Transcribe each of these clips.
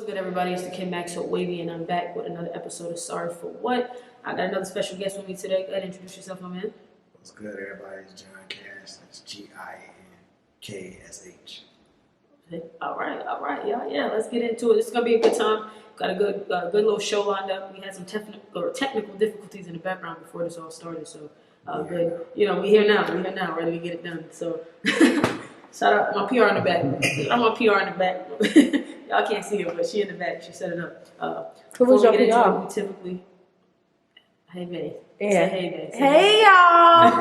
What's good, everybody? It's the Kid Max So Wavy, and I'm back with another episode of Sorry for What. I got another special guest with me today. Go ahead and introduce yourself, my man. What's good, everybody? It's GIAN KASH. That's GIAN KASH. All right, yeah. Let's get into it. It's gonna be a good time. Got a good little show lined up. We had some technical difficulties in the background before this all started, so good. You know, we here now, ready to get it done. So shout out my PR in the back. I'm my PR in the back. Y'all can't see her, but she in the back. She set it up. Who was your PR? We typically. Hey, babe. Yeah. Hey, babe. Hey, y'all.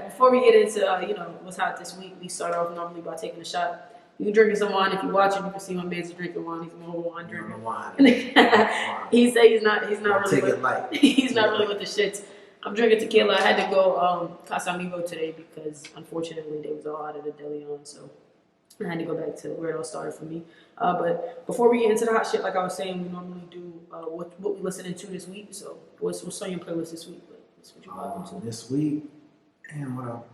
Before we get into what's hot this week, we start off normally by taking a shot. You can drink some wine if you're watching. You can see my man's drinking wine. He's more of a wine drinker. He said he's not really with the shits. I'm drinking tequila. I had to go Casamigo today because unfortunately they was all out of the deli on, so I had to go back to where it all started for me. But before we get into the hot shit, like I was saying, we normally do what we listening to this week. So what's on your playlist this week? What's what you to? This week, damn, what else?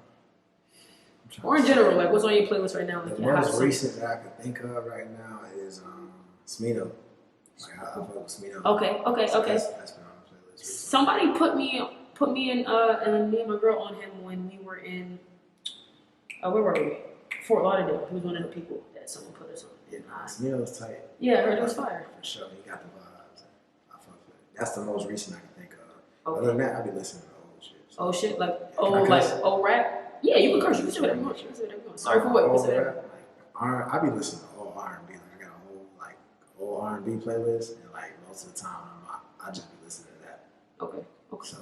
Or in general, like what's on your playlist right now? Like, the most recent that I can think of right now is Smino. Like I fuck with Smino. Okay. That's been on the playlist. Somebody put me in and me and my girl on him when we were in where were we? Fort Lauderdale. He was one of the people that someone put us on. Yeah, Smino was tight. Yeah, I heard it was fire. For sure, he got the vibes. I fuck with it. That's the most recent I can think of. Okay. Other than that, I be listening to old shit. So. Oh shit, like old rap. Yeah, you can curse. You can say whatever you want. Sorry for what? I be listening to old R&B. Like I got a whole old R&B playlist, and like most of the time I just be listening to that. Okay. So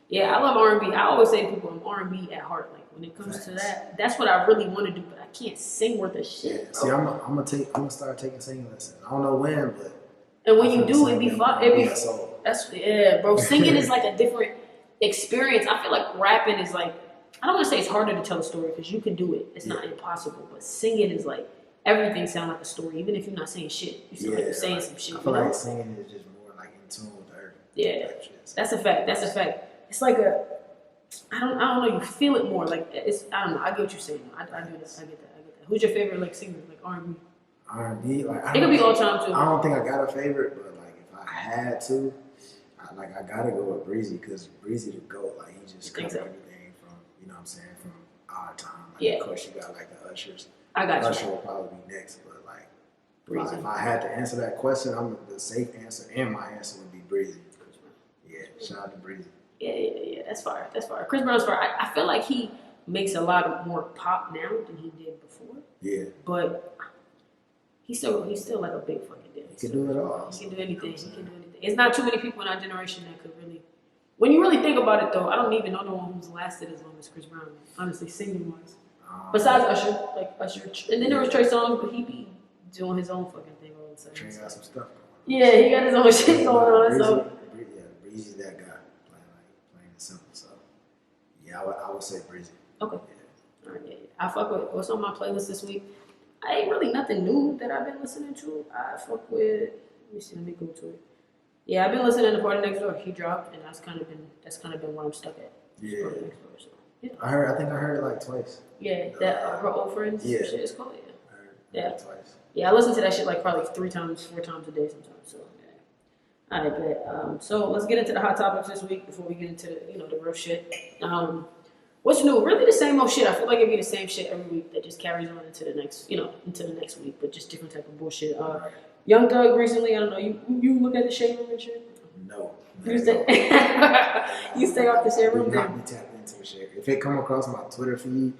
yeah, I love R&B. I always say to people, I'm R&B at heart. Like when it comes to that, that's what I really want to do. But I can't sing worth a shit. Yeah. See, I'm gonna start taking singing lessons. I don't know when, but and when you do, it be fun. Bro. Singing is like a different experience. I feel like rapping is like. I don't want to say it's harder to tell a story because you can do it. It's not impossible. But singing is like everything sounds like a story, even if you're not saying shit. You sound like you're saying some shit. I feel like singing is just more like in tune with her. Yeah, that's a fact. It's like I don't know. You feel it more. Like it's. I don't know. I get what you're saying. I do this. I get that. Who's your favorite like singer? Like R&B. R&B, like it could be all time too. I don't think I got a favorite, but like if I had to, I gotta go with Breezy because Breezy the GOAT. Like he just covered everything. You know what I'm saying, from our time. Like, of course, you got like the Ushers. I got you. Usher will probably be next, but like, if I had to answer that question, the safe answer and my answer would be Breezy. Yeah, shout out to Breezy. Yeah. That's fire. Chris Brown's fire. I feel like he makes a lot of more pop now than he did before. Yeah. But he's still like a big fucking deal. He can do it all. He can do anything. It's not too many people in our generation that could really. When you really think about it, though, I don't even know no one who's lasted as long as Chris Brown, honestly, singing-wise. Besides Usher. And then there was Trey Songz, but he be doing his own fucking thing all the time. Trey got some stuff going on. Yeah, he got his own shit going on. Breezy's that guy, playing it simple. So, yeah, I would say Breezy. Okay. Yeah. All right, yeah. I fuck with what's on my playlist this week. I ain't really nothing new that I've been listening to. I fuck with. Let me go to it. Yeah, I've been listening to Party Next Door. He dropped, and that's kind of been where I'm stuck at. Yeah. Party Next Door, so, yeah. I think I heard it like twice. Yeah, that her old friends. Yeah. Shit is cool. Yeah. I heard it twice. Yeah, I listen to that shit like probably 3 times, 4 times a day sometimes. So yeah. All right, bet. So let's get into the hot topics this week before we get into the real shit. What's new? Really the same old shit. I feel like it'd be the same shit every week that just carries on into the next week, but just different type of bullshit. Young Thug recently, I don't know, you look at the shade room and shit? No. You stay off the shade room? Do not be tapped into the shade. If it come across my Twitter feed,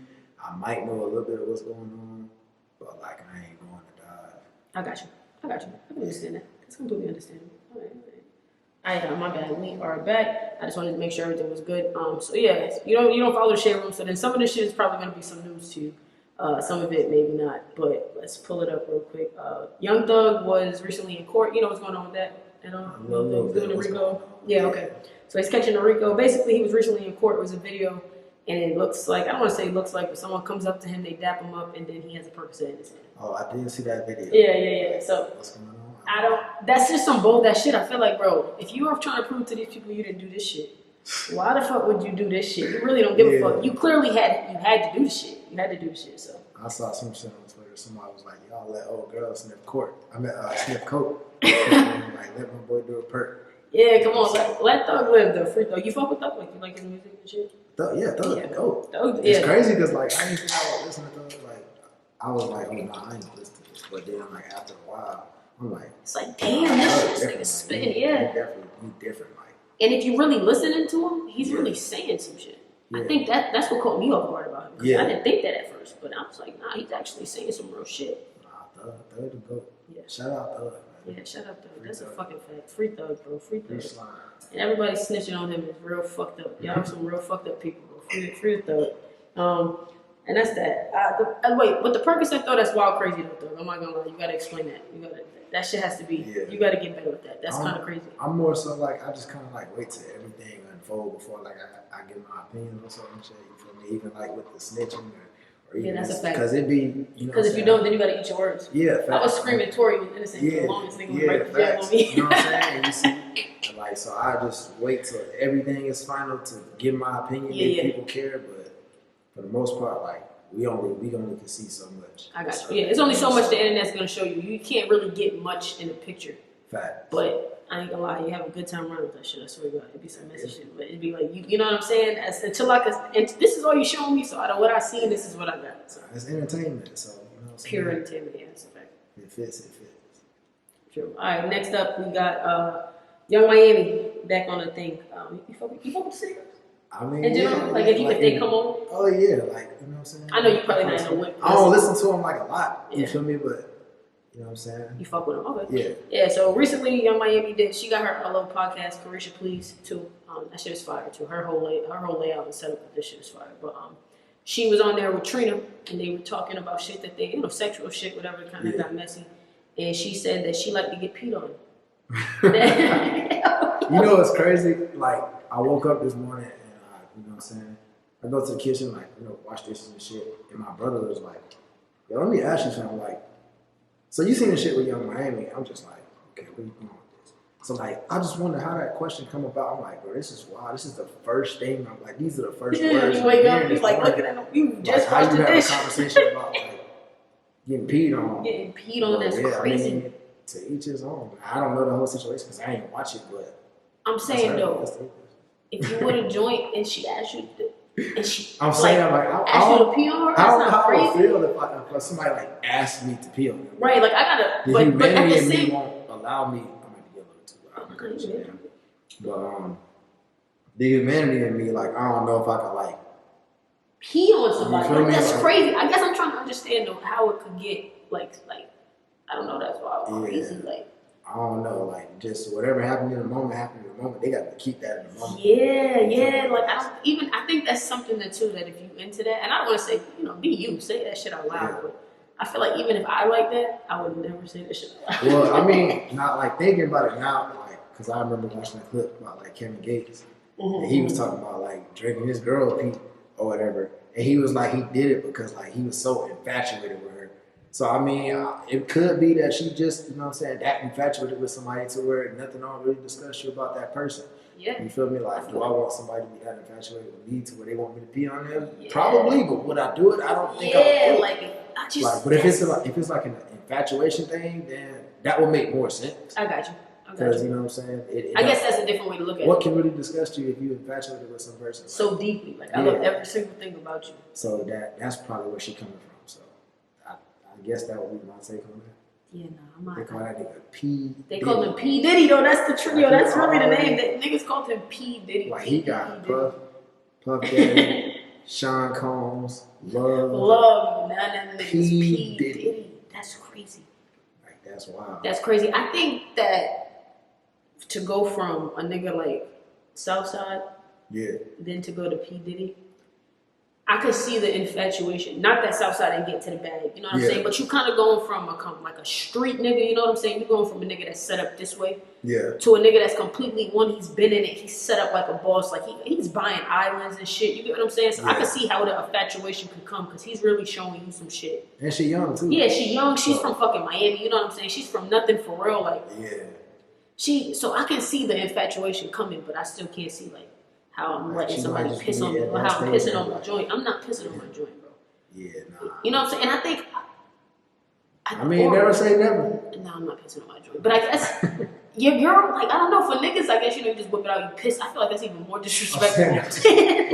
I might know a little bit of what's going on, but like I ain't going to dive. I got you. I can understand that. That's completely understandable. All right, my bad. We are back. I just wanted to make sure everything was good. So yeah, you don't follow the shade room, so then some of this shit is probably gonna be some news to you. Some of it maybe not, but let's pull it up real quick. Young Thug was recently in court. You know what's going on with that? Doing the RICO. Yeah, okay. So he's catching the RICO. Basically, he was recently in court. It was a video, and it looks like, I don't want to say it looks like, but someone comes up to him, they dap him up, and then he has a Percocet in his hand. Oh, I didn't see that video. Yeah. So what's going on? That's just some bold ass shit. I feel like, bro, if you are trying to prove to these people you didn't do this shit, why the fuck would you do this shit? You really don't give a fuck. You clearly had to do the shit. So I saw some shit on Twitter where somebody was like, y'all let old girls sniff coke. Like, let my boy do a perk. Yeah, come on, let Thug live though. Free Thug. You fuck with Thug? Like, you like his music and shit? Thug dope. It's crazy because, like, I didn't think I would listen to Thug. Like, I was like, oh, no, I ain't listen to this. But then, like, after a while, I'm like, it's like, damn, this nigga's spitting, yeah. He different, like. And if you really listening to him, he's really saying some shit. Yeah. I think that's what caught me off guard about him. Yeah. I didn't think that at first, but I was like, nah, he's actually saying some real shit. Nah, Thug the GOAT. Yeah. Shout out Thug, man. Yeah, shout out Thug. That's a fucking fact. Free Thug, bro. Free Thug. And everybody snitching on him is real fucked up. Y'all have some real fucked up people, bro. Free Thug. And that's that. Wait, but the Percocet though, that's wild crazy though, Thug. I'm not gonna lie. You gotta explain that. That shit has to be. Yeah. You gotta get better with that. That's kind of crazy. I'm more so like I just kind of like wait till everything unfold before like I give my opinion on certain shit. You feel me? Even like with the snitching or even that's a fact. Because it be you know. Because if you don't, then you gotta eat your words. Yeah. I was screaming Tory was innocent for the longest thing. Yeah, right facts. You know what I'm saying? And you see, and like so I just wait till everything is final to give my opinion. If people care, but for the most part, like. We only can see so much. I got you. Yeah, it's only so much the internet's gonna show you. You can't really get much in the picture. Fact. But I ain't gonna lie, you have a good time running with that shit. I swear to God, it'd be some messy shit, but it'd be like you know what I'm saying. Until and this is all you showing me. So out of what I seen, this is what I got. So. It's entertainment. So you know what I'm saying? Pure entertainment. Yeah, that's a fact. It fits. True. All right. Next up, we got Young Miami back on the thing. You fuck with the city? I mean, in general, like if they come on. Oh yeah, like you know what I'm saying. I know you probably not in the whip. I don't listen to them like a lot. You feel me? But you know what I'm saying. You fuck with them, okay? Yeah. Yeah. So recently, Young Miami she got her little podcast, Carisha Please, too. That shit is fire too. Her whole layout and setup of this shit is fire. But she was on there with Trina, and they were talking about shit that they, sexual shit, whatever, kind of got messy. And she said that she liked to get peed on. You know what's crazy? Like I woke up this morning. You know what I'm saying? I go to the kitchen, like, wash dishes and shit. And my brother was like, yo, let me ask you something. Like, so you seen the shit with Young Miami? I'm just like, okay, where you going with this? So, like, I just wonder how that question come about. I'm like, bro, this is wild. This is the first thing. I'm like, these are the first words. You wake up, he's like, looking at them. You just like, washed the dish. How you have a conversation about, like, getting peed on. Getting peed on, that's crazy. I mean, to each his own. I don't know the whole situation because I ain't watch it, but. I'm saying, though. If you would have joined and she asked you, I'm saying, like, asked you to pee on her, that's not crazy. I would feel if somebody like asked me to pee on them. Right, like I gotta. The humanity in me won't allow me. I might be a little too loud. But the humanity in me, like, I don't know if I could like pee on somebody. Like, that's crazy. I guess I'm trying to understand though how it could get like I don't know. That's why crazy like. I don't know, like, just whatever happened in the moment, They got to keep that in the moment. Yeah. Like, I think that's something that, too, that if you into that, and I don't want to say, be you, say that shit out loud, but I feel like even if I like that, I would never say that shit out loud. Well, I mean, not like thinking about it now, like, because I remember watching a clip about, like, Kevin Gates, and he was talking about, like, drinking his girl pee or whatever, and he was like, he did it because, like, he was so infatuated with her. So, I mean, it could be that she just, you know what I'm saying, that infatuated with somebody to where nothing don't really discuss you about that person. Yeah. You feel me? Like, do I want somebody to be that infatuated with me to where they want me to pee on them? Yeah. Probably, but would I do it? I don't think I would do it. But if it's like an infatuation thing, then that would make more sense. I got you. Because, you know what I'm saying? I guess that's a different way to look at it. What can really disgust you if you're infatuated with some person? So deeply. Like, I love every single thing about you. So that's probably where she coming from. So I guess that would be my take on that. Yeah, no, I'm not. They call that nigga P. They call him P Diddy though. That's the trio. That's really the name. That niggas called him P Diddy. Like he got Puff Daddy, Sean Combs, Love. None of them niggas. P Diddy. That's crazy. Like that's wild. That's crazy. I think that to go from a nigga like Southside, then to go to P Diddy. I could see the infatuation. Not that Southside didn't get to the bag, you know what I'm saying? But you kind of going from a street nigga, you know what I'm saying? You're going from a nigga that's set up this way to a nigga that's completely, he's been in it. He's set up like a boss. Like, he's buying islands and shit. You get what I'm saying? So I could see how the infatuation could come because he's really showing you some shit. And she young, too. Yeah, she young. She's from fucking Miami, you know what I'm saying? She's from nothing for real. Like, so I can see the infatuation coming, but I still can't see, like, how I'm letting somebody piss on me, or how I'm pissing on my joint. I'm not pissing on my joint, bro. Yeah, nah. You know what I'm saying? And I think I mean, never say never. No, I'm not pissing on my joint. But I guess your girl, like, I don't know, for niggas, I guess, you know, you just whip it out, you piss. I feel like that's even more disrespectful.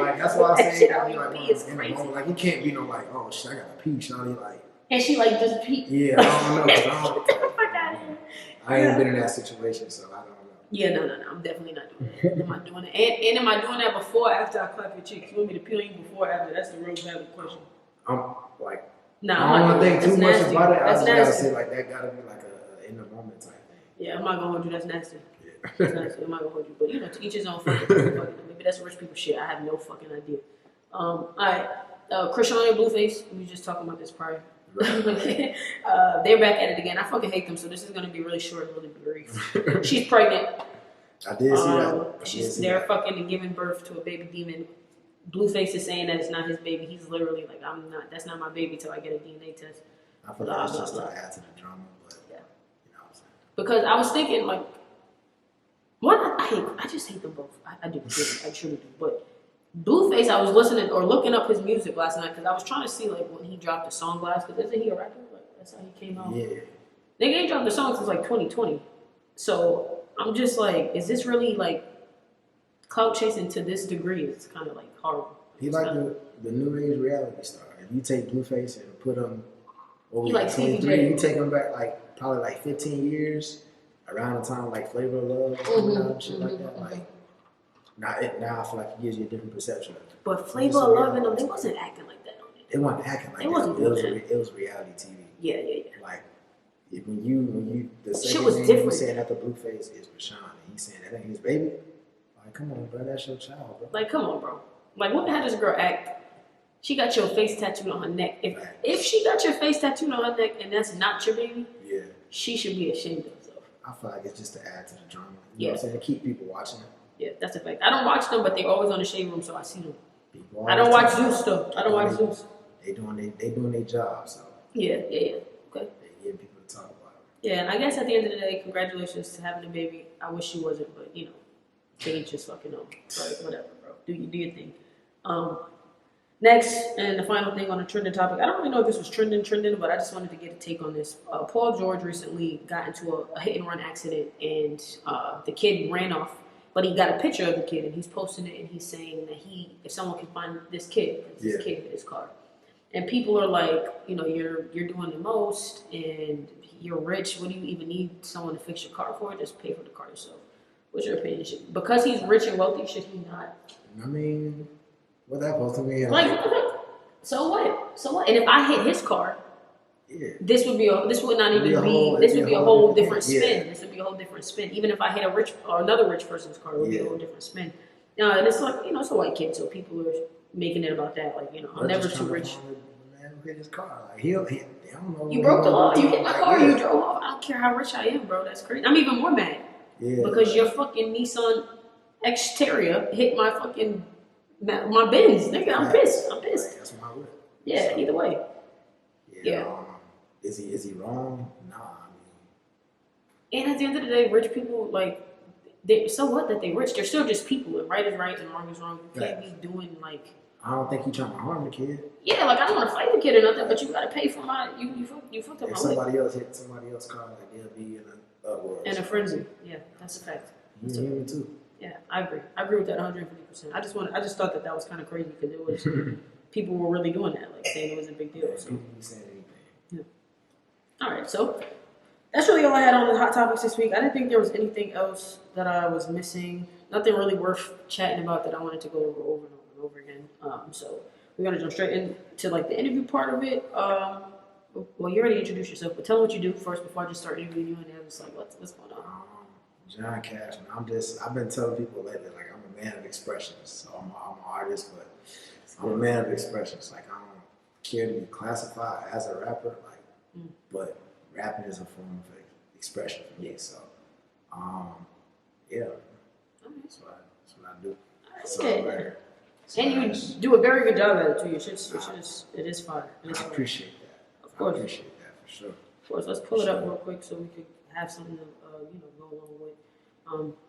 Like, that's why I say you gotta be like, it's crazy. like, you can't be no like, oh shit, I gotta pee, shawty, like. And she like just pee. Yeah, I don't know. I ain't been in that situation, so I don't know. Yeah, no. I'm definitely not doing that. Am I doing it? And am I doing that before or after I clap your cheeks? You want me to pee on you before or after? That's the real valid question. I'm like, nah, I don't want to think too much nasty. about it. I That's just gotta nasty. say like that gotta be like a in the moment type thing. Yeah, I'm not gonna hold you. That's nasty. Yeah. That's nasty. I'm not gonna hold you. But you know, to each his own fucking thing. Maybe that's rich people shit. I have no fucking idea. All right. CHRISEAN and Blueface. We were just talking about this prior. Right. They're back at it again. I fucking hate them, so this is gonna be really short and really brief. She's pregnant. I did see that. They're fucking giving birth to a baby demon. Blueface is saying that it's not his baby. He's literally like, that's not my baby till I get a DNA test. I feel like it's just to add to the drama, but yeah. You know what I'm saying? Because I was thinking like, I just hate them both. I do, I truly do. But Blueface, I was listening or looking up his music last night because I was trying to see like when he dropped the song last. Because isn't he a rapper? Like that's how he came out. Yeah. Nigga ain't dropped the song since like 2020. So I'm just like, is this really like clout chasing to this degree? It's kind of like horrible. He like the new age reality star. If you take Blueface and put him over he like 23, you take him back like probably like 15 years around the time like Flavor of Love coming out and shit like that. Like now I feel like it gives you a different perception of it. But Flavor of Love and them, they wasn't acting like that on it. They wasn't acting like they wasn't that. doing It was reality TV. Yeah. Like when you the second shit was thing different. you saying after Blueface is CHRISEAN, and he's saying that ain't his baby. Like, come on, bro, that's your child, bro. Like, come on, bro. Like, what how does this girl act? She got your face tattooed on her neck. If she got your face tattooed on her neck and that's not your baby, yeah, she should be ashamed of herself. I feel like it's just to add to the drama. You know what I'm saying? To keep people watching it. Yeah, that's a fact. I don't watch them, but they're always on the shade room, so I see them. People I don't watch Zeus though. I don't watch Zeus. They doing their job, so Yeah. Okay. They getting people to talk about it. Yeah, and I guess at the end of the day, congratulations to having a baby. I wish she wasn't, but you know, they just fucking know. But whatever, bro. Do your thing. Next, and the final thing on a trending topic. I don't really know if this was trending, but I just wanted to get a take on this. Paul George recently got into a hit and run accident, and the kid ran off. But he got a picture of the kid, and he's posting it, and he's saying that if someone can find this kid, because this kid hit his car. And people are like, you know, you're doing the most, and you're rich. What do you even need someone to fix your car for? Just pay for the car yourself. What's your opinion? Because he's rich and wealthy, should he not? I mean, what that supposed to mean? Like, so what? So what? And if I hit his car, this would be a whole different spin. This would be a whole different spin. Even if I hit a rich or another rich person's car, it would be a whole different spin. And it's like, you know, it's a white kid, so people are making it about that. Like, you know, I'm never too rich. The man who hit his car, like I don't know. You broke the law. You hit my car. You drove off. I don't care how rich I am, bro. That's crazy. I'm even more mad. Yeah. Because your fucking Nissan Xterra hit my fucking my Benz, nigga. I'm pissed. Right, that's my whip. Yeah. So, either way. Yeah. Is he wrong? Nah. And at the end of the day, rich people, like, so what that they rich? They're still just people, and right is right and wrong is wrong. You can't be doing like. I don't think he's trying to harm the kid. Yeah, like I don't want to fight the kid or nothing, but you gotta pay for my you fucked up my. If somebody else hit somebody else's car, like they'll be in a uproar. In a frenzy. Yeah, that's a fact. Me too. Yeah, I agree. I agree with that 150%. I just thought that was kind of crazy because it was people were really doing that, like saying it was a big deal. So. People be saying anything. Yeah. All right, so that's really all I had on the hot topics this week. I didn't think there was anything else that I was missing. Nothing really worth chatting about that I wanted to go over and over again. So we're gonna jump straight into like the interview part of it. Well, you already introduced yourself, but tell them what you do first before I just start interviewing you. And I was like, what's going on? GIAN KASH, man. I've been telling people lately, like, I'm a man of expressions. So I'm an artist, but I'm a man of expressions. Like, I don't care to be classified as a rapper, like, but rapping is a form of expression for me. So, yeah, that's what I do. So, and you do a very good job at it too. It is fire. I appreciate that. Of course. I appreciate that for sure. Of course. Let's pull it up real quick so we could have something to go along with.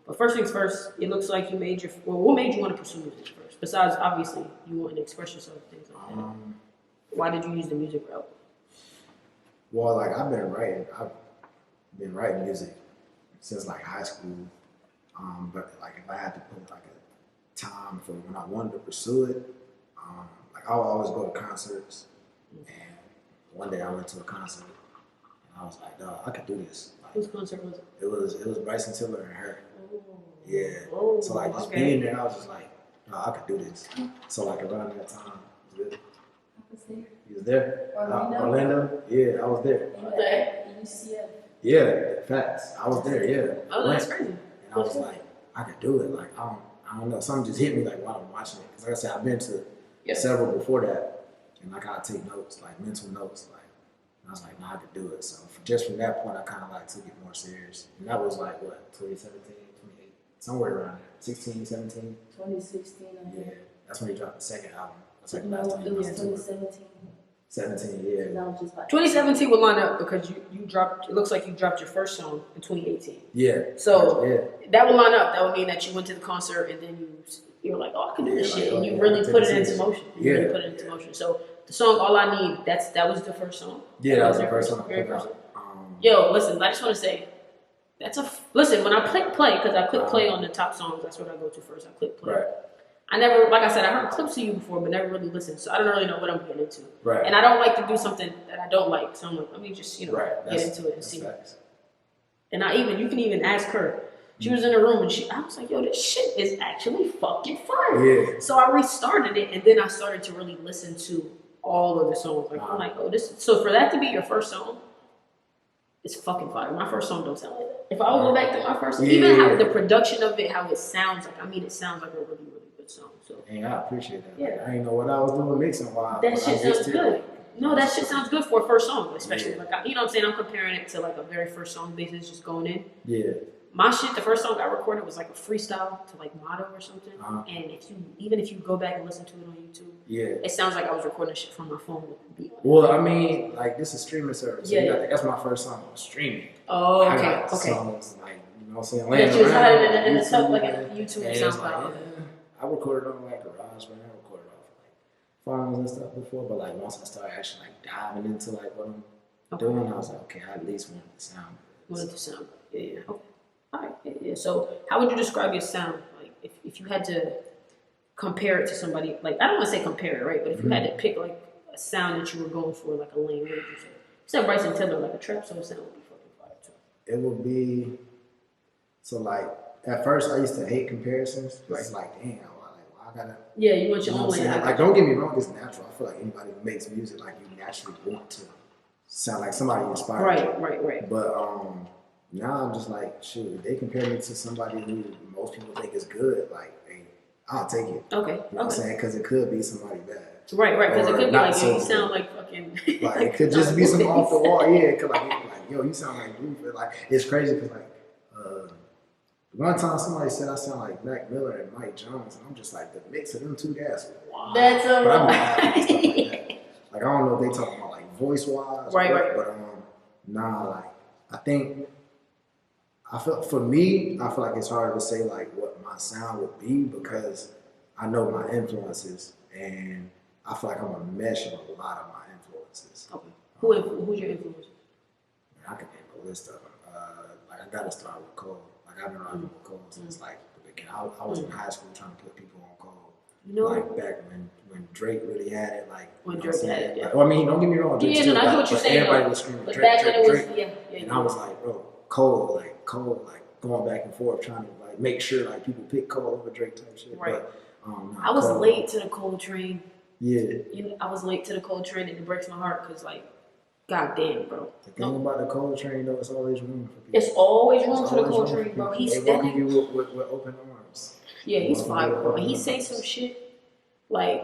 But first things first, it looks like you made what made you want to pursue music first? Besides, obviously, you wanted to express yourself, things like that. Why did you use the music route? Well, like I've been writing music since like high school. But like if I had to put like a time for when I wanted to pursue it, like I would always go to concerts. And one day I went to a concert and I was like, dog, I could do this. Like, Whose concert was it? It was Bryson Tiller and her. Oh. Yeah. Oh, So like just being there, I was just like, no, I could do this. So like around that time, it was good. I was there. You was there? Orlando? Orlando? Yeah, I was there. Okay. UCF. Yeah, facts. I was there, yeah. Oh, that's crazy. And I was like, I could do it. Like I don't know. Something just hit me like while I'm watching it. Cause like I said, I've been to several before that. And like I take notes, like mental notes, like and I was like, nah, I could do it. So just from that point I kinda like took it more serious. And that was like what, 2017, 28, somewhere around there. 16, 17. 2016, I think. Yeah. That's when he dropped the second album. That's like No, last time it he was went on tour. 2017. 17, yeah. I was just like, 2017 would line up because you dropped. It looks like you dropped your first song in 2018. Yeah. So yeah. that would line up. That would mean that you went to the concert and then you were like, oh, I can do this Yeah, shit, like, and you oh, really yeah, put it take it into motion. You Yeah. really put it into motion. So the song "All I Need" that was the first song. Yeah, that was the your first one. very first. Um, Yo, listen, I just want to say, listen. When I click play, because I click play on the top songs, that's what I go to first. I click play. Right. I never, like I said, I heard clips of you before, but never really listened. So I don't really know what I'm getting into. Right. And I don't like to do something that I don't like. So I'm like, let me just, get into it and see. Facts. And you can even ask her. She was in the room and I was like, yo, this shit is actually fucking fire. Yeah. So I restarted it and then I started to really listen to all of the songs. Like, I'm like, oh, so for that to be your first song, it's fucking fire. My first song don't sound like that. If I would go back to my first song, even how the production of it, how it sounds like, it sounds like a really, really good song. So And I appreciate that. Yeah. Like, I didn't know what I was doing mixing while that shit sounds good. Like, No, that shit sounds good for a first song, especially Yeah. like, you know what I'm saying? I'm comparing it to like a very first song basis, just going in. Yeah. My shit, the first song I recorded was like a freestyle to like Motto or something. Uh-huh. And even if you go back and listen to it on YouTube, Yeah. it sounds like I was recording shit from my phone with the beat on it. Well, I mean, like this is streaming service. So Yeah. that's my first song on streaming. Oh, I okay, got okay. songs like, you know what I'm saying? Yeah, laying just around had on it in the top, like a and YouTube it's SoundCloud. like, I recorded on like GarageBand, I recorded off like phones and stuff before, but like once I started actually like diving into like what I'm doing, I was like, okay, I at least want it to sound good. Wanted to sound good. Yeah, yeah. Okay. All right. Yeah. So how would you describe your sound? Like if you had to compare it to somebody, like I don't want to say compare it, right? But if you had to pick like a sound that you were going for, like a lane, what would you say? You said Bryson Tiller, like a trap soul sound would be fucking fire too. It would be so like at first I used to hate comparisons. It's like, damn, why I gotta. Yeah, you want You your know own what I'm lane. saying? Like, don't get me wrong, it's natural. I feel like anybody who makes music, like, you naturally want to sound like somebody inspired you. Right. But now I'm just like, shoot, if they compare me to somebody who most people think is good, like, hey, I'll take it. Okay. You know what I'm saying? Because it could be somebody bad. Right, because it Or could be not like, so yo, you good. sound like fucking. Like, it could just be some off the wall. Yeah, it could like, yo, you sound like Rufus. Like, it's crazy because, like, one time somebody said I sound like Mac Miller and Mike Jones, and I'm just like, the mix of them two guys. Wow. That's a But I'm laughing and stuff like that. Like, I don't know if they talking about like voice wise, Right. But nah, like I think for me, I feel like it's hard to say like what my sound would be because I know my influences, and I feel like I'm a mesh of a lot of my influences. Okay. Who's your influences? I can name a list of them. Like I gotta start with Cole. Like I've been rocking with Cole since like the beginning. I was in high school trying to put people on Cole. You know, Like back when Drake really had it, like When you know what Drake I'm had saying? it, yeah. Like, well, I mean, don't get me wrong, Drake Yeah, still no, I get got what you're but saying, everybody though. was screaming but Drake, back then Drake, it was, Drake. yeah. And I was like, bro, Cole, like going back and forth, trying to like make sure like people pick Cole over Drake type shit. Right. But, I was Cole, late to the Cole train. Yeah. You know, I was late to the Cole train, and it breaks my heart because, like, god damn, bro. The thing about the Cole train though, it's always room for people. It's always room There's for the always Cole room for train, bro. people. He's They welcome standing. you with open arms. Yeah, he's Welcome fire, you with bro. open He arms. say some shit, like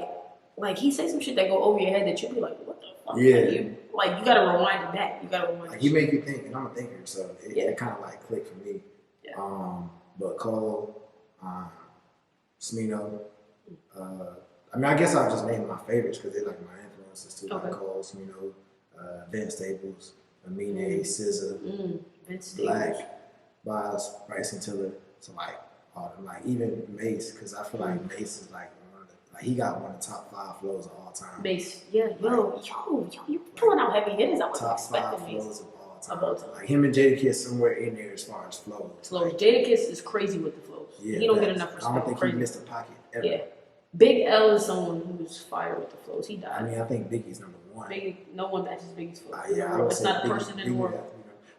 he say some shit that go over your head that you be like, what the fuck? Yeah. Like you gotta rewind it back. You gotta rewind Like it. he make you think, and I'm a thinker, so it kind of like clicked for me. Yeah. But Cole, Smino, I mean, I guess I'll just name my favorites because they're like my influences too. Okay. Like Cole, Smino, Vince Staples, Amine, SZA, Vince Staples. Black, Boz, Bryson Tiller. So like all them, like even Mace, because I feel like Mace is like one of the Like he got one of the top 5 flows of all time. Mace, yeah, yo, you pulling out heavy hitters. I wasn't Top 5 expecting Mace. flows of all time. Of all time. Like him and Jadakiss somewhere in there as far as flows. Flows. Jadakiss is crazy with the flows. Yeah, he don't get enough respect. I don't think crazy. he missed a pocket ever. Yeah. Big L is someone who's fire with the flows. He died. I mean, I think Biggie's number 1. Biggie, no one matches Biggie's flow. Yeah, I would it's say not a Biggie, person in the world.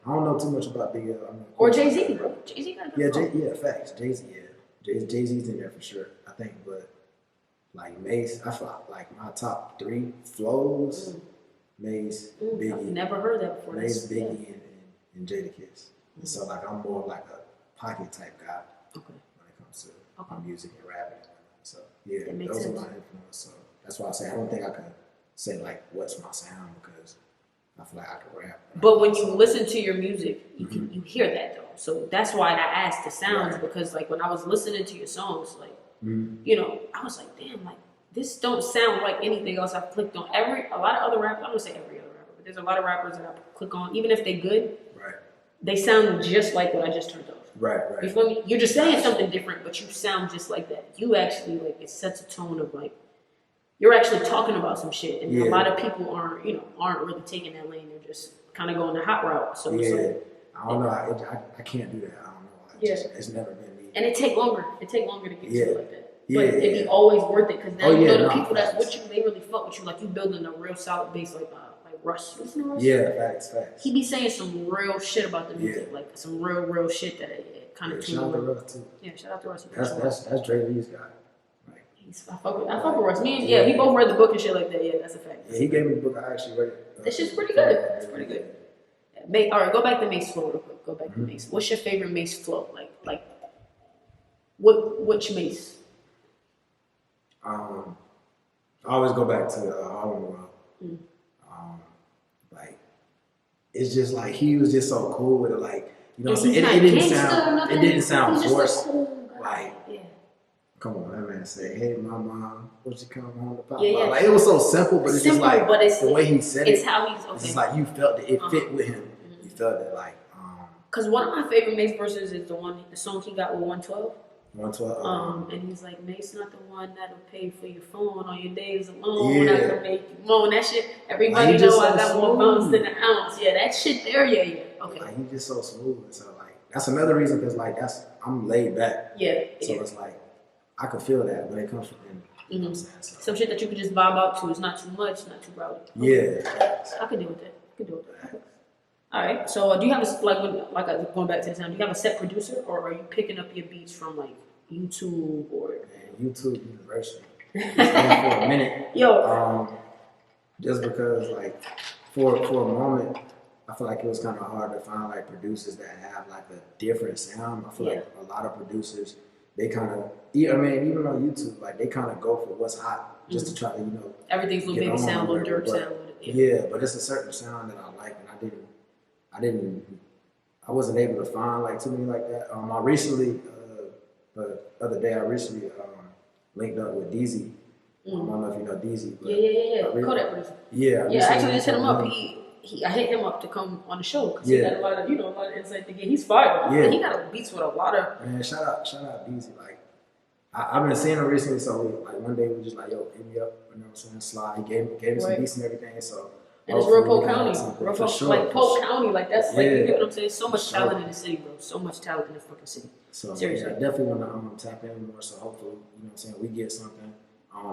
I don't know too much about Big L. I mean, Or Jay-Z, bro. Jay-Z got a good flow. Yeah, facts. Jay-Z, yeah. Jay-Z's in there for sure, I think. But, like, Mace, I feel like my top 3 flows, Mace, Biggie. I've never heard that before. Mace, Biggie, and Jadakiss. And so, like, I'm more like a pocket type guy when it comes to my music and rapping. So, yeah, those are my influences. So, that's why I say I don't think I can say, like, what's my sound because I feel like I can rap. But when you listen to your music, you hear that though. So that's why I asked the sounds because like when I was listening to your songs, like you know, I was like, damn, like this don't sound like anything else I've clicked on. A lot of other rappers, I'm gonna say every other rapper, but there's a lot of rappers that I click on, even if they good, they sound just like what I just turned off. Right. You feel me? You're just saying something different, but you sound just like that. You actually like it sets a tone of like you're actually talking about some shit, and a lot of people aren't really taking that lane. They're just kind of going the hot route. So I don't know. I can't do that. I don't know. It's never been me. And it take longer. It take longer to get to it like that. Yeah, but it be always worth it because now you know the people that's facts. with you, they really fuck with you. Like you building a real solid base, like Russ. You listen to Russ? Yeah, facts. He be saying some real shit about the music, like some real shit that it kind of shout out to Russ too. Yeah, shout out to Russ. That's Dre Lee's guy. I fuck with Russ. We both read the book and shit like that. Yeah, that's a fact. Yeah, he gave me the book. I actually read it. This shit's pretty good. It's pretty good. Yeah, all right, go back to Mace flow real quick. Go back to Mace. What's your favorite Mace flow? Like, which Mace? I always go back to Harlem World. Like, it's just like he was just so cool with it. Like, you know what I'm saying? It didn't sound forced. Like, come on, that man say, "Hey, mama, won't you come home to Papa?" Like it was so simple, but it's just like the way he said it's how he's okay. It's just like you felt it. It fit with him. You felt it like. Cause one of my favorite Mace verses is the song he got with 112. 112. And he's like, Mace not the one that'll pay for your phone on your days alone. Not gonna make you moan. That shit. Everybody know I got more bones than an ounce. Yeah, that shit there. Yeah. Okay. Like he's just so smooth. And so like that's another reason because like I'm laid back. Yeah. So it's like. I could feel that when it comes from him. You know what I'm saying? So. Some shit that you could just vibe out to. It's not too much, not too rowdy. Yeah. I could deal with that. All right. So do you have going back to the sound? Do you have a set producer, or are you picking up your beats from like YouTube or YouTube University? For a minute. Just because like for a moment, I feel like it was kind of hard to find like producers that have like a different sound. I feel like a lot of producers. They kind of, even on YouTube, like they kind of go for what's hot just to try to, everything's little baby sound, little dirt sound. Yeah, but it's a certain sound that I like, and I wasn't able to find like too many like that. The other day I recently linked up with DIDDY. I don't know if you know DIDDY. Yeah. Kodak producer. Yeah. I actually just hit him up. I hit him up to come on the show because he got a lot of insight to get. He's fired. Yeah. He got beats with a lot of. Man, shout out DIDDY. Like I've been seeing him recently, so one day we just like hit me up. You know what I'm saying? Slide. He gave me some beats and everything. So and it's real Polk County, Polk County. Like that's like you get what I'm saying. So much talent in the city, bro. So much talent in the fucking city. So seriously, I definitely want to tap in more. So hopefully, what I'm saying, we get something.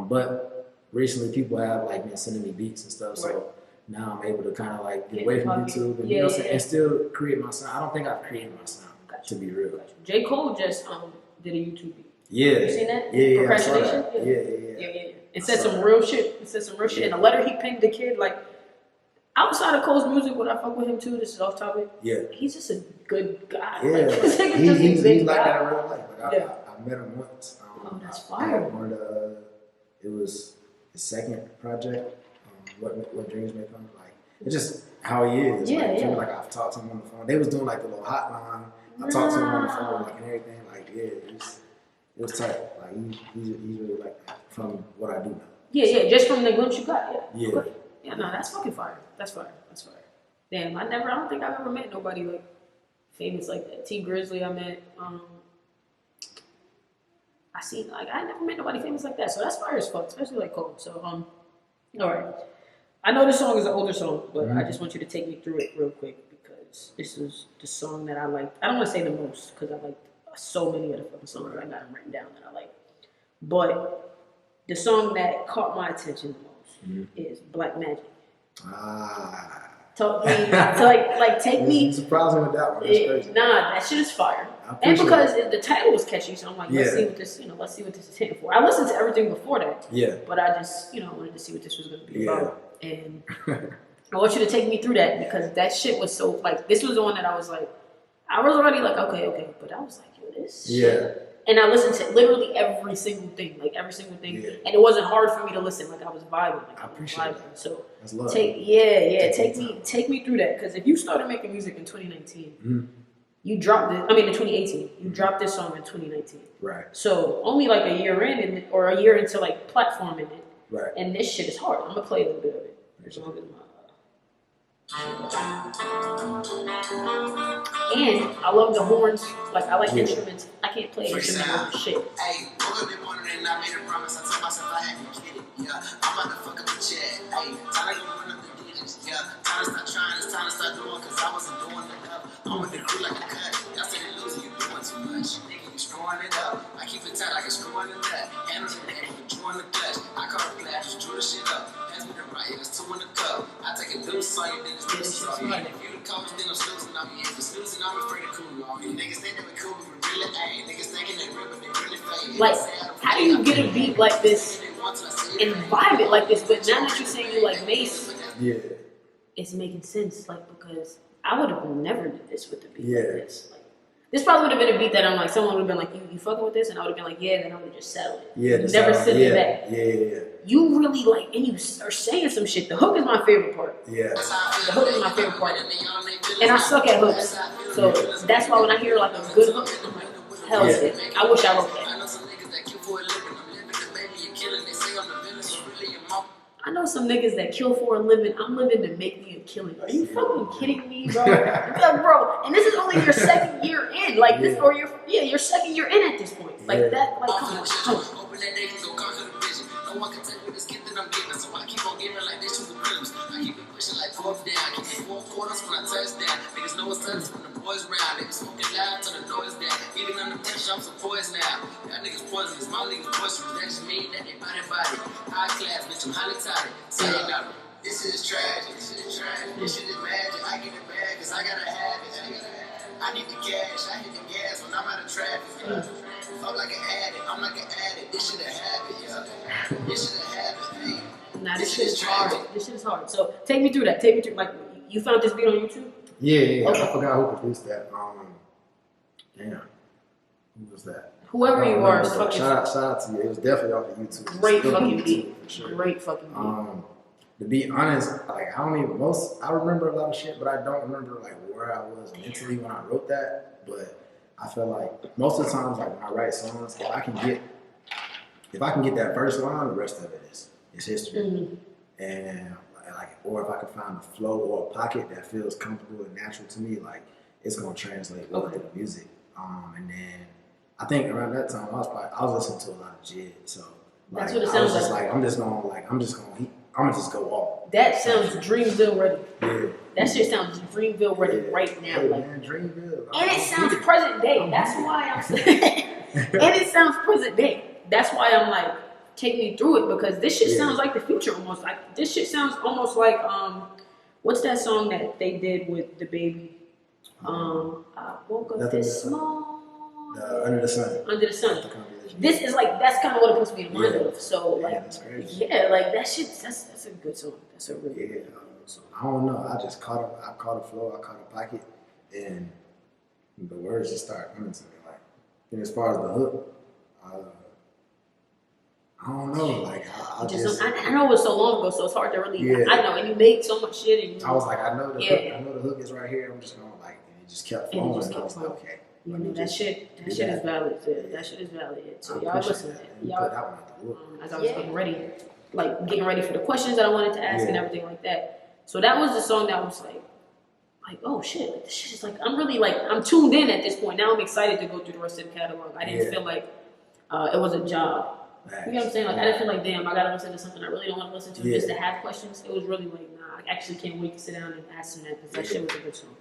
But recently, people have like been sending me beats and stuff. So. Now I'm able to kind of like get away from YouTube and, and still create my sound. I don't think I've created my sound, to be real. J. Cole just did a YouTube beat. Yeah. You seen that? Yeah. Procrastination? Yeah. It said some real shit. And the letter he pinged the kid, like, outside of Cole's music, what I fuck with him too, this is off topic. Yeah. He's just a good guy. Yeah. Like, he's like that in real life. Like, I met him once. That's fire. It was his second project. What dreams may come, like it's just how he is. Like I've talked to him on the phone. They was doing like the little hotline. I talked to him on the phone, like and everything. Like it was tight. Like he's really like that from what I do know. Yeah. Just from the glimpse you got. Yeah. No, that's fucking fire. That's fire. Damn, I don't think I've ever met nobody like famous like that. T Grizzly, I met. I see, like, I never met nobody famous like that. So that's fire as fuck, especially like Cole. So, all right. I know this song is an older song, but I just want you to take me through it real quick because this is the song that I liked. I don't want to say the most because I like so many of the fucking songs that I got them written down that I like. But the song that caught my attention the most is Black Magic. Talk me, so like take me. Surprising with that one. That's crazy. Nah, that shit is fire. And because the title was catchy, so I'm like, let's see what this, let's see what this is hitting for. I listened to everything before that. Yeah. But I just, wanted to see what this was gonna be about. And I want you to take me through that because that shit was so like this was the one that I was already like, okay, but I was like, yo, this shit. And I listened to literally every single thing. And it wasn't hard for me to listen. Like I was vibing. Like I appreciate that. So that's love. Take me through that. Because if you started making music in 2019, you dropped it. I mean, in 2018, you dropped this song in 2019. Right. So only like a year in, or a year into like platforming it. Right. And this shit is hard. I'm gonna play a little bit of it. As long as and I love the horns. Like I like instruments. I can't play instruments or shit. Hey, woke up in the morning and I made a promise. I told myself I had to get it. Yeah, I'm about to fuck up the chat. Hey, time to go run up the digits. Yeah, time to start trying. It's time to start doing. Cause I wasn't doing enough. I'm with the crew like a cut. Y'all say they losing, you doing too much. Nigga, you screwing it up. I keep it tight like a screw in the nut. Handles in the air, you in the clutch. I call the glass, just drew the shit up. Pass me the right, it's two in the cup. I take a deuce on you, then it's deuce on you. If you the coach, then I'm snoozing on you. If you're snoozing, I'm afraid to cool on you. Niggas think they be cool, but we really ain't. Niggas thinking they real, but they really fake. Like, how do you get a beat like this and vibe it like this? But now that you're saying you like Mace, it's making sense. Like, because I would have never did this with the beat like this. Like, this probably would have been a beat that I'm like, someone would have been like, you fucking with this? And I would have been like, yeah, then I would have just settled it. Yeah, never sent it back. Yeah. You really like, and you are saying some shit. The hook is my favorite part. Yeah. The hook is my favorite part. And I suck at hooks. So that's why when I hear like a good hook, I'm like, hell yeah. I wish I wrote that. I know some niggas that kill for a living. I'm living to make me a killing. Are you fucking kidding me, bro? Yeah, bro. And this is only your second year in, like this, or your second year in at this point. Like that, like come on. No one can tell me this gift that I'm giving, so I keep on giving like this to the criminals. I keep it pushing like fourth down, keep it 4 quarters when I touch down. Niggas know it's touch when the boys round. Niggas smoking loud till the noise down. Even under pressure, I'm some poison now. Y'all niggas poisonous, my niggas boisterous. That just mean that they body. High class, bitch, I'm highly tired. Say it now. This shit is tragic. This shit is tragic. This shit is magic. I get it bad cause I gotta have it. I need the cash. I hit the gas when I'm out of traffic. I'm like an addict. I'm like an addict. This shit a habit, yeah. This shit a habit, hey. Nah, this shit is hard. This shit is hard. So take me through that. Take me through, like, you found this beat on YouTube? Yeah. Okay. I forgot who produced that. Damn. Who was that? Whoever you are. Shout out to you. It was definitely off of YouTube. Great fucking beat. Sure. Great fucking beat. To be honest, like I remember a lot of shit, but I don't remember like where I was mentally when I wrote that. But I feel like most of the times, like when I write songs, if I can get that first line, the rest of it is history. And like, or if I can find a flow or a pocket that feels comfortable and natural to me, like it's gonna translate well to the music. And then I think around that time I was listening to a lot of Jid, so like, that's what it sounds like. I'm just gonna just go off. That sounds Dreamville ready. Yeah. That shit sounds Dreamville ready right now. Yeah, like, man, Dreamville. And it sounds present day. That's why I'm saying. And it sounds present day. That's why I'm like, take me through it because this shit sounds like the future almost. Like this shit sounds almost like what's that song that they did with the baby? I woke up this small. Under the Sun. Under the Sun. This is like that's kind of what it puts me in mind of. So like, that's crazy. Like that shit. That's a good song. That's a really good song. I don't know. I just caught a flow. I caught a pocket, and the words just start coming to me. Like, and as far as the hook, I don't know. Like I know it was so long ago, so it's hard to really. I know, and you make so much shit. And I was like, I know the hook. I know the hook is right here. I'm just gonna like, and it just kept flowing. And I was like, okay. That shit is valid. That shit is valid. So y'all listen. Y'all, as I was getting ready for the questions that I wanted to ask and everything like that. So that was the song that was like, oh shit, like, this shit is like, I'm really like, I'm tuned in at this point. Now I'm excited to go through the rest of the catalog. I didn't feel like It was a job. Facts. You know what I'm saying? Like I didn't feel like, damn, I gotta listen to something I really don't want to listen to just to have questions. It was really like, nah, I actually can't wait to sit down and ask him that because that shit was a good song.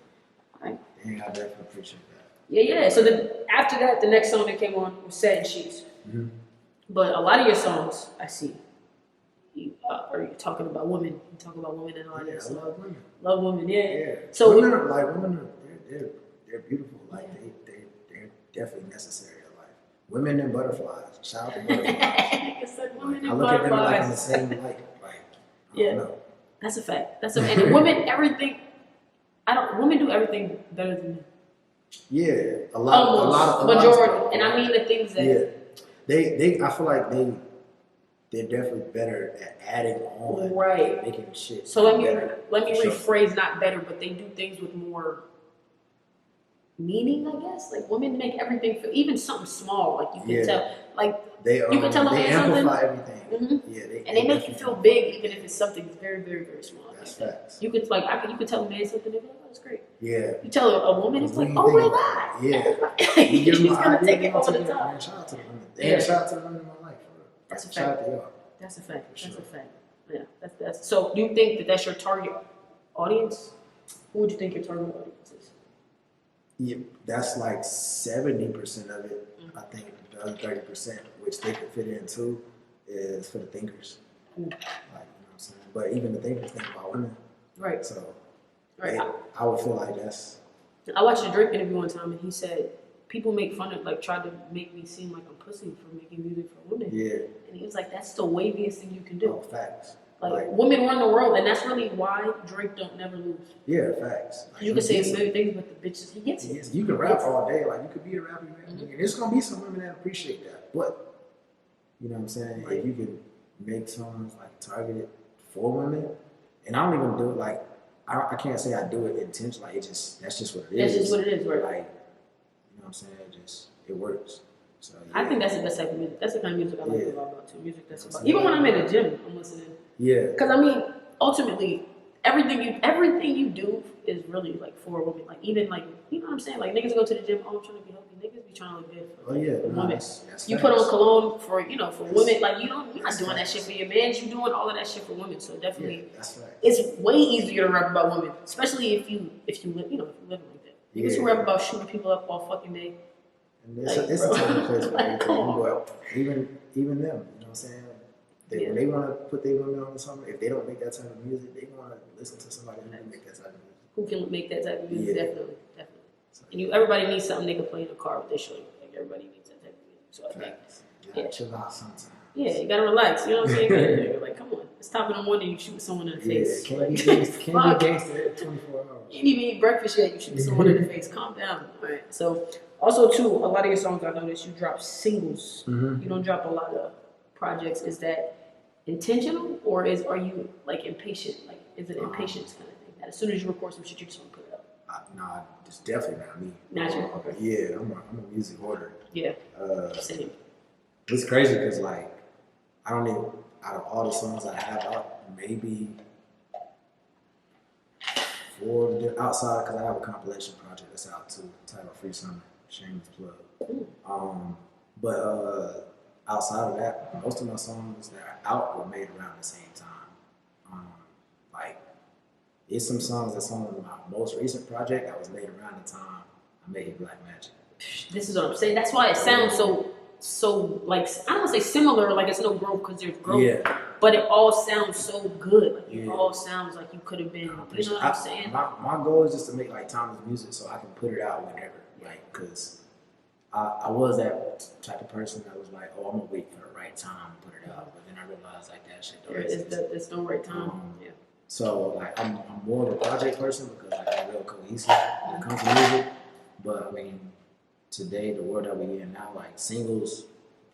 Right? Dang, I definitely appreciate that. Yeah. So then after that, the next song that came on was Set and Sheets. Mm-hmm. But a lot of your songs, I see, you are talking about women. You talk about women and all that. I love women. Love women, yeah. So women are they're beautiful. Like they're definitely necessary in life. Women and butterflies. Shout out to butterflies. It's like women I and look at them like in the butterflies. same light. Like I don't know. That's a fact. And women, everything. Women do everything better than men. Yeah, a lot majority, of stuff. and I mean the things that they I feel like they're definitely better at adding on, right, making shit. So let me rephrase, not better, but they do things with more meaning, I guess. Like women make everything feel, even something small, like you can tell, like you can tell a man something. Everything. Mm-hmm. Yeah, and they make you feel big, even if it's something very, very, very small. That's facts. You could you could tell a man something, they'd be like, oh, that's great. Yeah. You tell a woman, it's like, oh my god. Yeah. She's gonna take it all the time. Man, shout out to the women. Yeah, shout out to the women in my life. That's a fact. Shout out to y'all. That's a fact. Sure. That's a fact. Yeah, that's. So, do you think that that's your target audience? Who would you think your target audience is? Yeah, that's like 70% of it. I think the other 30%, which they could fit into, is for the thinkers. Like, you know what I'm saying? But even the thinkers think about women. Right. So, right. I would feel like that's. I watched a Drake interview one time, and he said people make fun of, like, tried to make me seem like I'm pussy for making music for women. Yeah. And he was like, that's the waviest thing you can do. Oh, facts. Like women run the world, and that's really why Drake don't never lose. Yeah, facts. Like, you can say a million things, but the bitches, he gets it. You can rap all day, like you could be a rapper, and there's gonna be some women that appreciate that. But you know what I'm saying? Right. If you can make songs like targeted for women, and I don't even do it like I can't say I do it intentionally. Like that's just what it is. That's just what it is, right? Like, you know what I'm saying? It works. So yeah. I think that's the best type of music. That's the kind of music I like a lot about too. Music that's about. Even when I'm in the gym, I'm listening. Yeah. Because I mean, ultimately, everything you do is really like for a woman. Like even like, you know what I'm saying? Like niggas go to the gym, oh, I'm trying to be healthy. Niggas be trying to look good for women. That's you put on cologne for for women. Like you're not doing that shit for your man. You're doing all of that shit for women. So definitely, it's way easier to rap about women, especially if you live, if you live like that. Niggas who rap about shooting people up all fucking day. And it's a tough place for everything. But even them, you know what I'm saying? When they want to put their women on something, if they don't make that type of music, they want to listen to somebody who can make that type of music. Who can make that type of music? Definitely. So, and everybody needs something they can play in the car with their show. Like everybody needs that type of music. So I think, chill out sometimes. Yeah, you gotta relax. You know what I'm saying? Like, come on, it's top of the morning. You shoot someone in the face. Can't be gangster at 24 hours. You didn't even eat breakfast yet. You shoot someone in the face. Calm down. All right. So also too, a lot of your songs I noticed you drop singles. Mm-hmm. You don't drop a lot of projects. Is that intentional, or are you like impatient? Like, is it impatience kind of thing? That as soon as you record some shit, you just want to put it up? Nah, it's definitely not me. Natural. Okay. Yeah, I'm a music hoarder. Yeah. Same. It's crazy because like I don't even, out of all the songs I have out, maybe 4 outside, because I have a compilation project that's out too, titled Free Summer, shameless plug. But outside of that, most of my songs that are out were made around the same time. Like, it's some songs that's on my most recent project that was made around the time I made Black Magic. This is what I'm saying. That's why it sounds so like, I don't want to say similar, like it's no growth because there's growth, but it all sounds so good. Like it all sounds like you could have been, you know what I'm saying? My goal is just to make like timeless music so I can put it out whenever, like, because I was that type of person that was like, oh, I'm gonna wait for the right time to put it out, but then I realized like that shit don't exist. It's no right time. So like I'm more of a project person because like I'm real cohesive when it comes to music, but I mean, today, the world that we're in now, like singles,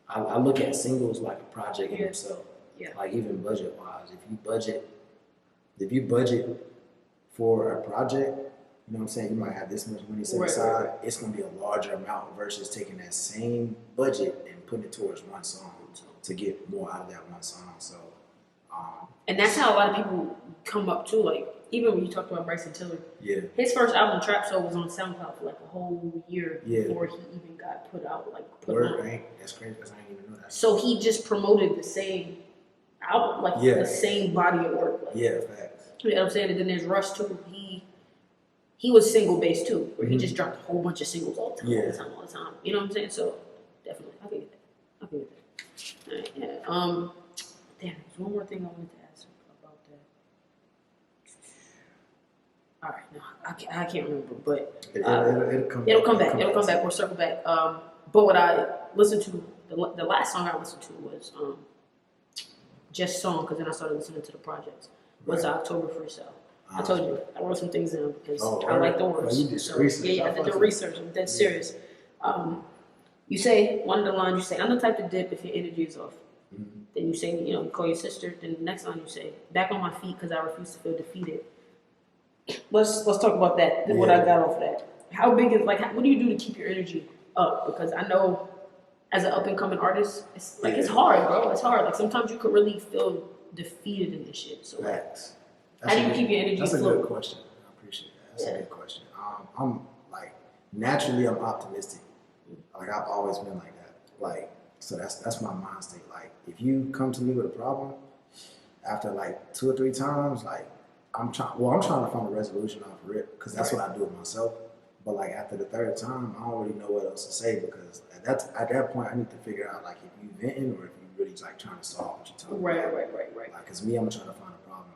I look at singles like a project in itself. Like even budget wise, if you budget for a project, you know what I'm saying, you might have this much money set aside. It's gonna be a larger amount versus taking that same budget and putting it towards one song to get more out of that one song. So and that's how a lot of people come up too. Like even when you talked about Bryson Tiller, his first album Trap Soul was on SoundCloud for like a whole year before he even got put out. Like that's crazy because I ain't So he just promoted the same album, like the same body of work. Like, facts. You know what I'm saying? And then there's Rush too. He was single based too, where he just dropped a whole bunch of singles all the time, all the time. You know what I'm saying? So definitely, I can get that. All right, yeah. Damn, there's one more thing I wanted to ask about that. All right, no, I can't remember, but it'll come back. It'll come back. We'll circle back. But what I listened to, the last song I listened to was Just Song, because then I started listening to the projects. Was the October freestyle. I told you, I wrote some things in because I like the words. You did research. Yeah, I did the research. I'm dead serious. You say, one of the lines, you say, I'm the type to dip if your energy is off. Then you say, you call your sister. Then the next line you say, back on my feet because I refuse to feel defeated. Let's talk about that, what I got off that. How big is, what do you do to keep your energy up? Because I know as an up-and-coming artist, it's hard, bro. It's hard. Like, sometimes you could really feel defeated in this shit. So, facts. How do you keep your energy That's afloat? a good question. I appreciate that. That's a good question. I'm naturally I'm optimistic. Like I've always been like that. Like so that's my mind state. Like if you come to me with a problem, after like 2 or 3 times, like I'm trying to find a resolution off rip because that's what I do with myself. But like after the 3rd time, I don't really know what else to say because at that point I need to figure out like if you venting or if you really like trying to solve what you're talking about. Right. Like because me, I'm trying to find a problem.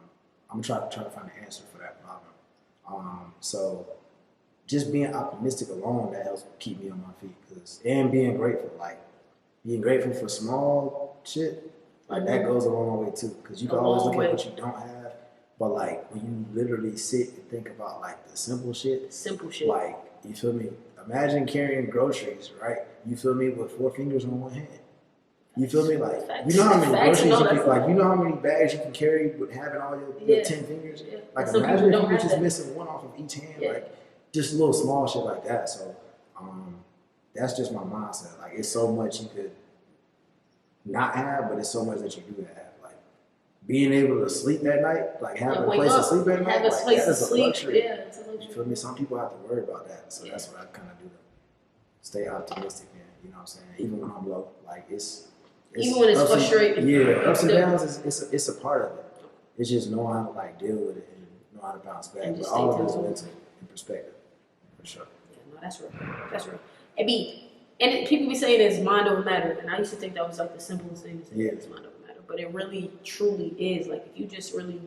I'm trying to find an answer for that problem. So just being optimistic alone, that helps keep me on my feet. And being grateful, like being grateful for small shit, like that goes a long way too. Because you can always look at what you don't have, but like when you literally sit and think about like the simple shit, like you feel me? Imagine carrying groceries, right? You feel me? With 4 fingers on one hand. You feel me? Like you know how many groceries you can, like you know how many bags you can carry with having all your 10 fingers. Like imagine if you were just missing one off of each hand, like just little small shit like that. So that's just my mindset. Like it's so much you could not have, but it's so much that you do have. Like being able to sleep at night, like having a place to sleep at night, like that is a luxury. It's a luxury. You feel me? Some people have to worry about that. So that's what I kind of do to stay optimistic, man. You know what I'm saying? Even when I'm low, like even when it's frustrating. Ups and downs it's a part of it. It's just knowing how to like deal with it and know how to bounce back. But all of it is mental in perspective, for sure. Yeah, no, that's real. That's real. And people be saying it's mind over matter, and I used to think that was like the simplest thing to say. It's mind over matter, but it really, truly is. Like if you just really,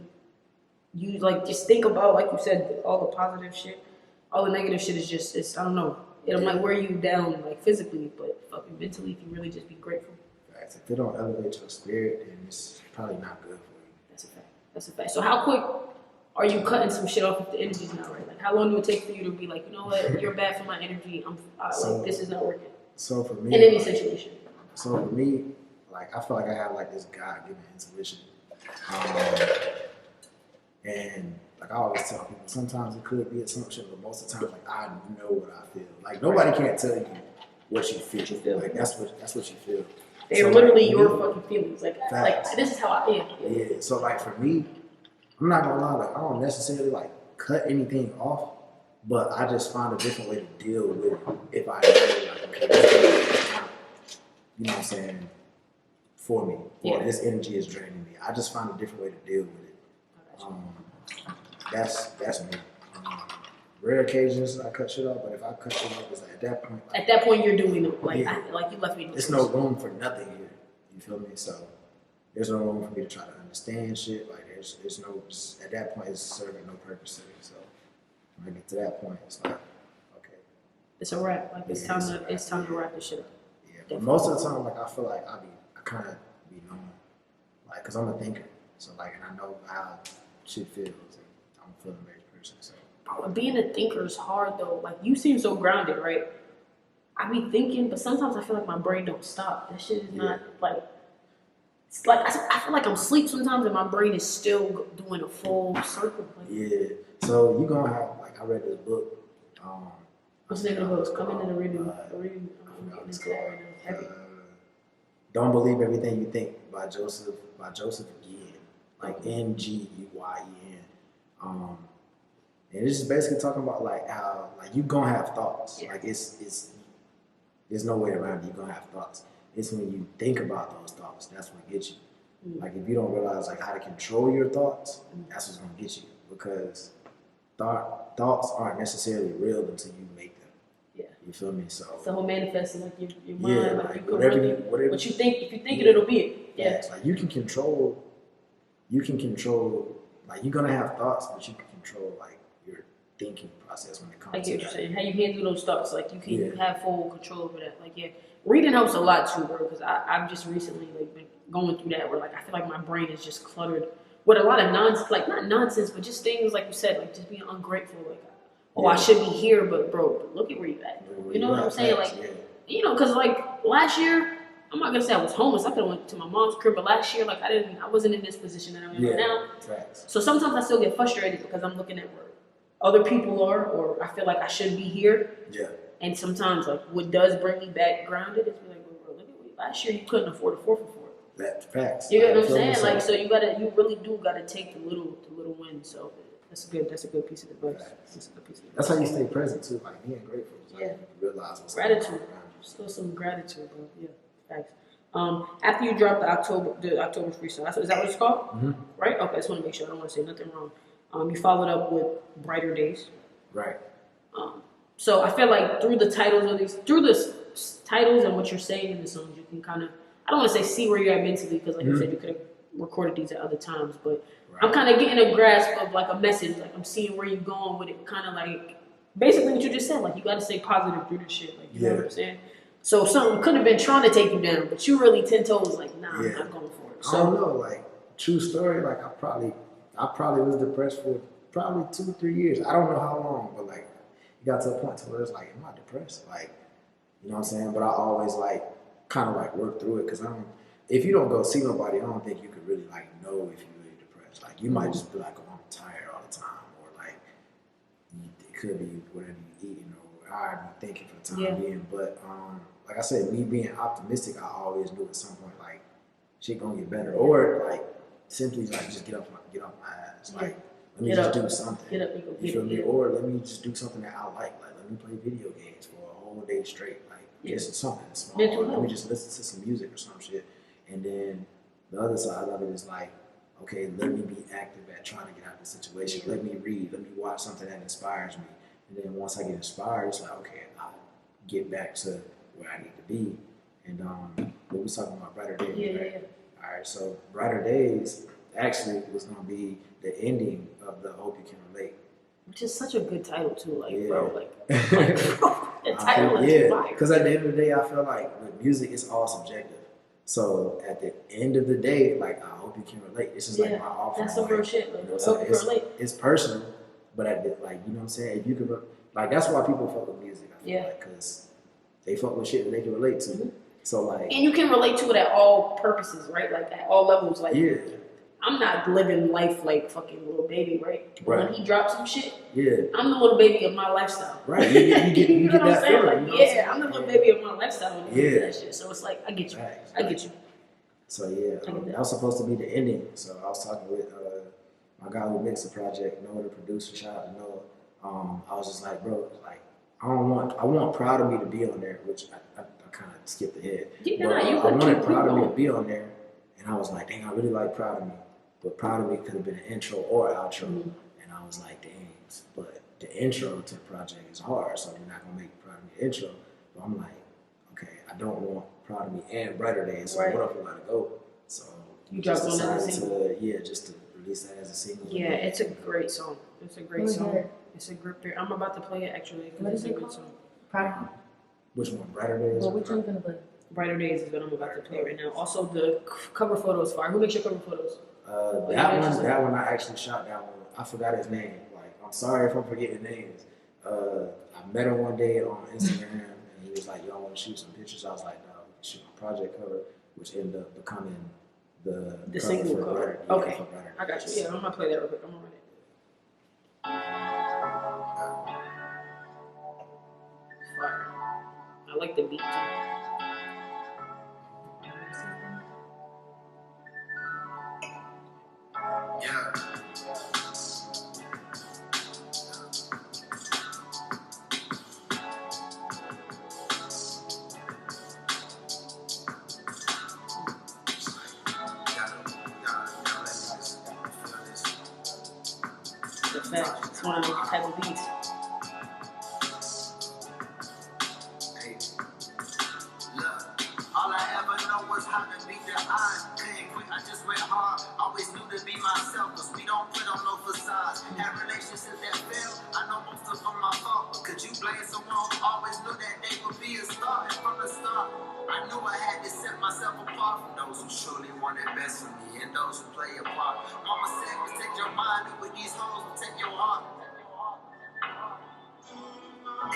just think about, like you said, all the positive shit, all the negative shit is just, I don't know. It'll like wear you down like physically, but fucking mentally, if you really just be grateful. If it don't elevate your spirit, then it's probably not good for you. That's a fact. So how quick are you cutting some shit off if the energy's not right? Like how long do it take for you to be like, you know what, you're bad for my energy. Like this is not working. So for me, in any situation. So for me, like I feel like I have like this God-given intuition, and like I always tell people, sometimes it could be assumption, but most of the time, like I know what I feel. Like nobody can't tell you what you feel. Like that's what you feel. They're literally your fucking feelings. Like this is how I am. Yeah. So like for me, I'm not gonna lie, like I don't necessarily like cut anything off, but I just find a different way to deal with it if I know like okay, you know what I'm saying, for me. Or this energy is draining me. I just find a different way to deal with it. That's me. Rare occasions I cut shit off, but if I cut shit off, it's like at that point you're doing it. Like you left me. There's no room for nothing here. You feel me? So there's no room for me to try to understand shit. Like there's no at that point it's serving no purpose to me. So when I get to that point, it's like okay, it's a wrap. Like it's time to wrap this shit up. Yeah, but most of the time, like I feel like I kind of be knowing, like, cause I'm a thinker. So like, and I know how shit feels. And I'm a feeling-based person. So. Being a thinker is hard though. Like you seem so grounded, right? I be thinking, but sometimes I feel like my brain don't stop. That shit is not like. It's like I feel like I'm asleep sometimes, and my brain is still doing a full circle. Like, yeah. So you gonna have like I read this book. What's the name of the book? It's coming in the reading. Don't Believe Everything You Think by Joseph GIAN, like Nguyen. And it's just basically talking about like how like you gonna have thoughts. Yeah. Like it's there's no way around it. You're gonna have thoughts. It's when you think about those thoughts, that's what gets you. Like if you don't realize like how to control your thoughts, that's what's gonna get you. Because thoughts aren't necessarily real until you make them. Yeah. You feel me? So it's the whole manifesting, like your mind, yeah, like you can really, what you think, if you think it, it'll be it. Yeah. Like you can control, like you're gonna have thoughts, but you can control like your thinking process when it comes to that. I get what you're saying. How you handle those thoughts, like you can have full control over that. Like reading helps a lot too, bro. Because I've just recently like been going through that where like I feel like my brain is just cluttered with a lot of nonsense, like not nonsense, but just things like you said, like just being ungrateful. Like, oh, I should be here, but bro, look at where you at. You know what I'm saying? Like, you know, because like last year, I'm not gonna say I was homeless. I could have went to my mom's crib, but last year, like I wasn't in this position that I'm in right now. So sometimes I still get frustrated because I'm looking at where other people are, or I feel like I should be here. Yeah. And sometimes like what does bring me back grounded is be like, bro, look at what last year you couldn't afford a 4 for 4. That's facts. You get what I'm saying? Like, so you really do gotta take the little wins. So that's a good piece of advice. That's how you stay present too, like being grateful. Like you realize what's gratitude. Still some gratitude, bro. Yeah, facts. After you drop the October freestyle, is that what it's called? Mm-hmm. Right? Okay, I just want to make sure I don't want to say nothing wrong. You followed up with Brighter Days. Right. So I feel like through the titles and what you're saying in the songs, you can kind of, I don't want to say see where you're at mentally, because like you said, you could have recorded these at other times, but I'm kind of getting a grasp of like a message, like I'm seeing where you're going with it, kind of like basically what you just said, like you got to stay positive through this shit, like you know what I'm saying. So something could have been trying to take you down, but you really 10 toes like, nah, I'm not going for it. So I don't know, like true story, like I probably was depressed for probably 2-3 years. I don't know how long, but like it got to a point where it's like, am I depressed? Like, you know what I'm saying? But I always like kind of like work through it, because if you don't go see nobody, I don't think you could really like know if you're really depressed. Like you might just be like, oh, I'm tired all the time, or like it could be whatever you eat, or however you thinking for the time being. But like I said, me being optimistic, I always knew at some point like shit gonna get better, or like simply like just get off my ass, like let me just do something. Get up, you feel me? Or let me just do something that I like let me play video games for a whole day straight, like just something small. Or let me just listen to some music or some shit. And then the other side of it is like, okay, let me be active at trying to get out of the situation. Let me read. Let me watch something that inspires me. And then once I get inspired, it's like, okay, I'll get back to where I need to be. And we was talking about Brighter Days, right? All right, so Brighter Days actually was going to be the ending of the Hope You Can Relate. Which is such a good title too, like, bro, like the title is fire. Because at the end of the day, I feel like with music, it's all subjective. So at the end of the day, like, I hope you can relate. This is like my offering. That's some real shit. Like, it's personal, but at the, like, you know what I'm saying? If you can, like, that's why people fuck with music. I feel like, because they fuck with shit that they can relate to. Mm-hmm. So like, and you can relate to it at all purposes, right? Like at all levels. Like, I'm not living life like fucking Little Baby, right? When he drops some shit, I'm the Little Baby of my lifestyle. Right. You get what I'm saying? Like, I'm the Little Baby of my lifestyle when you do that shit. So it's like, I get you. I get you. So that was supposed to be the ending. So I was talking with my guy who mixed the project, Noah, the producer. Shout out to Noah. I was just like, bro, like, I want Proud of Me to be on there, which I kind of skipped ahead. But I wanted Proud of Me to be on there, and I was like, dang, I really like Proud of Me. But Proud of Me could have been an intro or outro. Mm-hmm. And I was like, dang, but the intro to the project is hard, so we're not gonna make Proud of Me the intro. But I'm like, okay, I don't want Proud of Me and Brighter Days, so what if we gotta go? So you just decided to just to release that as a single. Yeah, it's a great song. It's a great song. It's a gripper. I'm about to play it actually. What is it called? Song. Proud of Me. Which one? Brighter Days? Well, which one gonna play? Brighter Days is what I'm about to play right now. Also, the cover photo is fire. Who makes your cover photos? That one I actually shot that one. I forgot his name. Like, I'm sorry if I'm forgetting names. I met him one day on Instagram, and he was like, "Y'all want to shoot some pictures?" I was like, "No, we can shoot my project cover," which ended up becoming the single cover. Okay, I got you. Yeah, I'm gonna play that real quick. I'm gonna run it. Fire. I like the beat too. Yeah. It's one of those type of beats. All I ever know was how to beat the odds. Couldn't quit, I just went hard. Always knew to be myself, cause we don't put on no facades. Had relationships that failed, I know most of them my fault. But could you blame someone who always knew that they would be a star? And from the start, I knew I had to set myself apart from those who truly wanted best for me and those who play a part. Mama said, protect your mind, and with these hoes, protect your heart.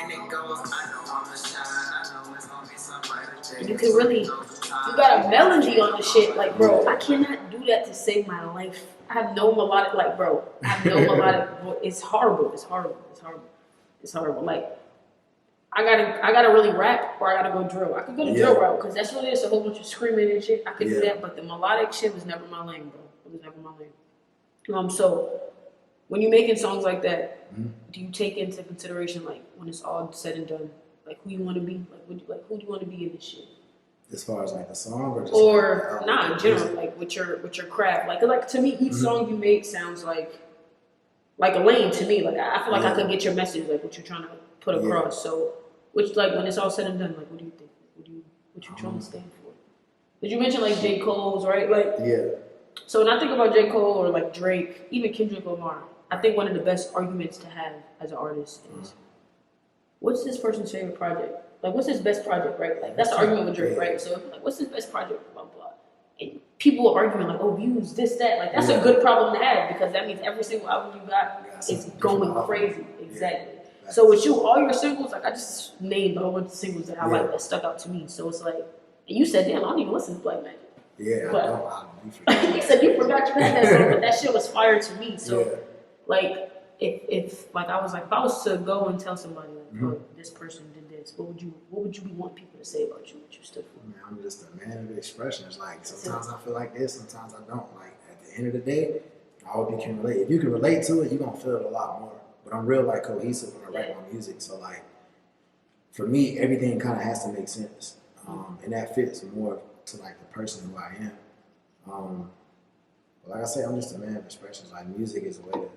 And it goes, I know I'ma shine, I know it's gonna be some brighter day. You can really, you got a melody on the shit, like, bro, I cannot do that to save my life. I have no melodic, like, bro, I have no melodic, it's horrible, it's horrible, it's horrible, it's horrible. Like, I gotta really rap, or I gotta go drill. I could go the drill route, because that's really just a whole bunch of screaming and shit. I could do that, but the melodic shit was never my lane, bro. It was never my lane. So, when you're making songs like that, do you take into consideration, like, when it's all said and done, like, who you want to be? Like, who do you want to be in this shit? As far as like a song, or just in general, like with your craft. Like to me, each song you make sounds like a lane to me. Like I feel like I could get your message, like what you're trying to put across. So, which like when it's all said and done, like what do you think? What you trying to stand for? Did you mention like J. Cole's, right? Like So when I think about J. Cole or like Drake, even Kendrick Lamar, I think one of the best arguments to have as an artist is, what's this person's favorite project? Like, what's his best project, right? Like, that's the argument with Drake, right? So, like, what's his best project, blah, blah. And people are arguing, like, oh, views, this, that. Like, that's a good problem to have, because that means every single album you got is going crazy. Exactly. So with you, all your singles, like, I just named a whole bunch of singles that I like that stuck out to me. So it's like, and you said, damn, I don't even listen to Black Magic. Yeah, but, I don't. You said you forgot you had that song, but that shit was fire to me. So, like, if I was to go and tell somebody, like, oh, this person did this, what would you want people to say about you, what you stood for? Man, I'm just a man of expression. It's like, sometimes I feel like this, sometimes I don't. Like, at the end of the day, I hope you can relate. If you can relate to it, you're going to feel it a lot more. But I'm real, like, cohesive when I write my music. So, like, for me, everything kind of has to make sense. And that fits more to, like, the person who I am. But like I say, I'm just a man of expressions. Like, music is a way to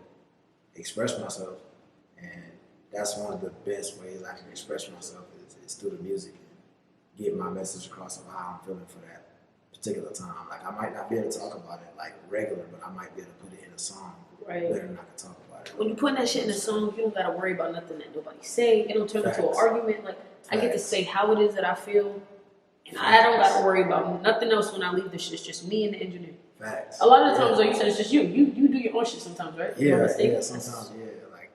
express myself, and that's one of the best ways I can express myself is through the music and get my message across of how I'm feeling for that particular time. Like, I might not be able to talk about it like regular, but I might be able to put it in a song better than I can talk about it. When you put that shit in a song, you don't gotta worry about nothing that nobody say. It don't turn into an argument. Like, I get to say how it is that I feel, and I don't gotta worry about nothing else when I leave this shit. It's just me and the engineer. Facts. A lot of the times, though, you said it's just you. You do your own shit sometimes, right? Yeah, sometimes, like,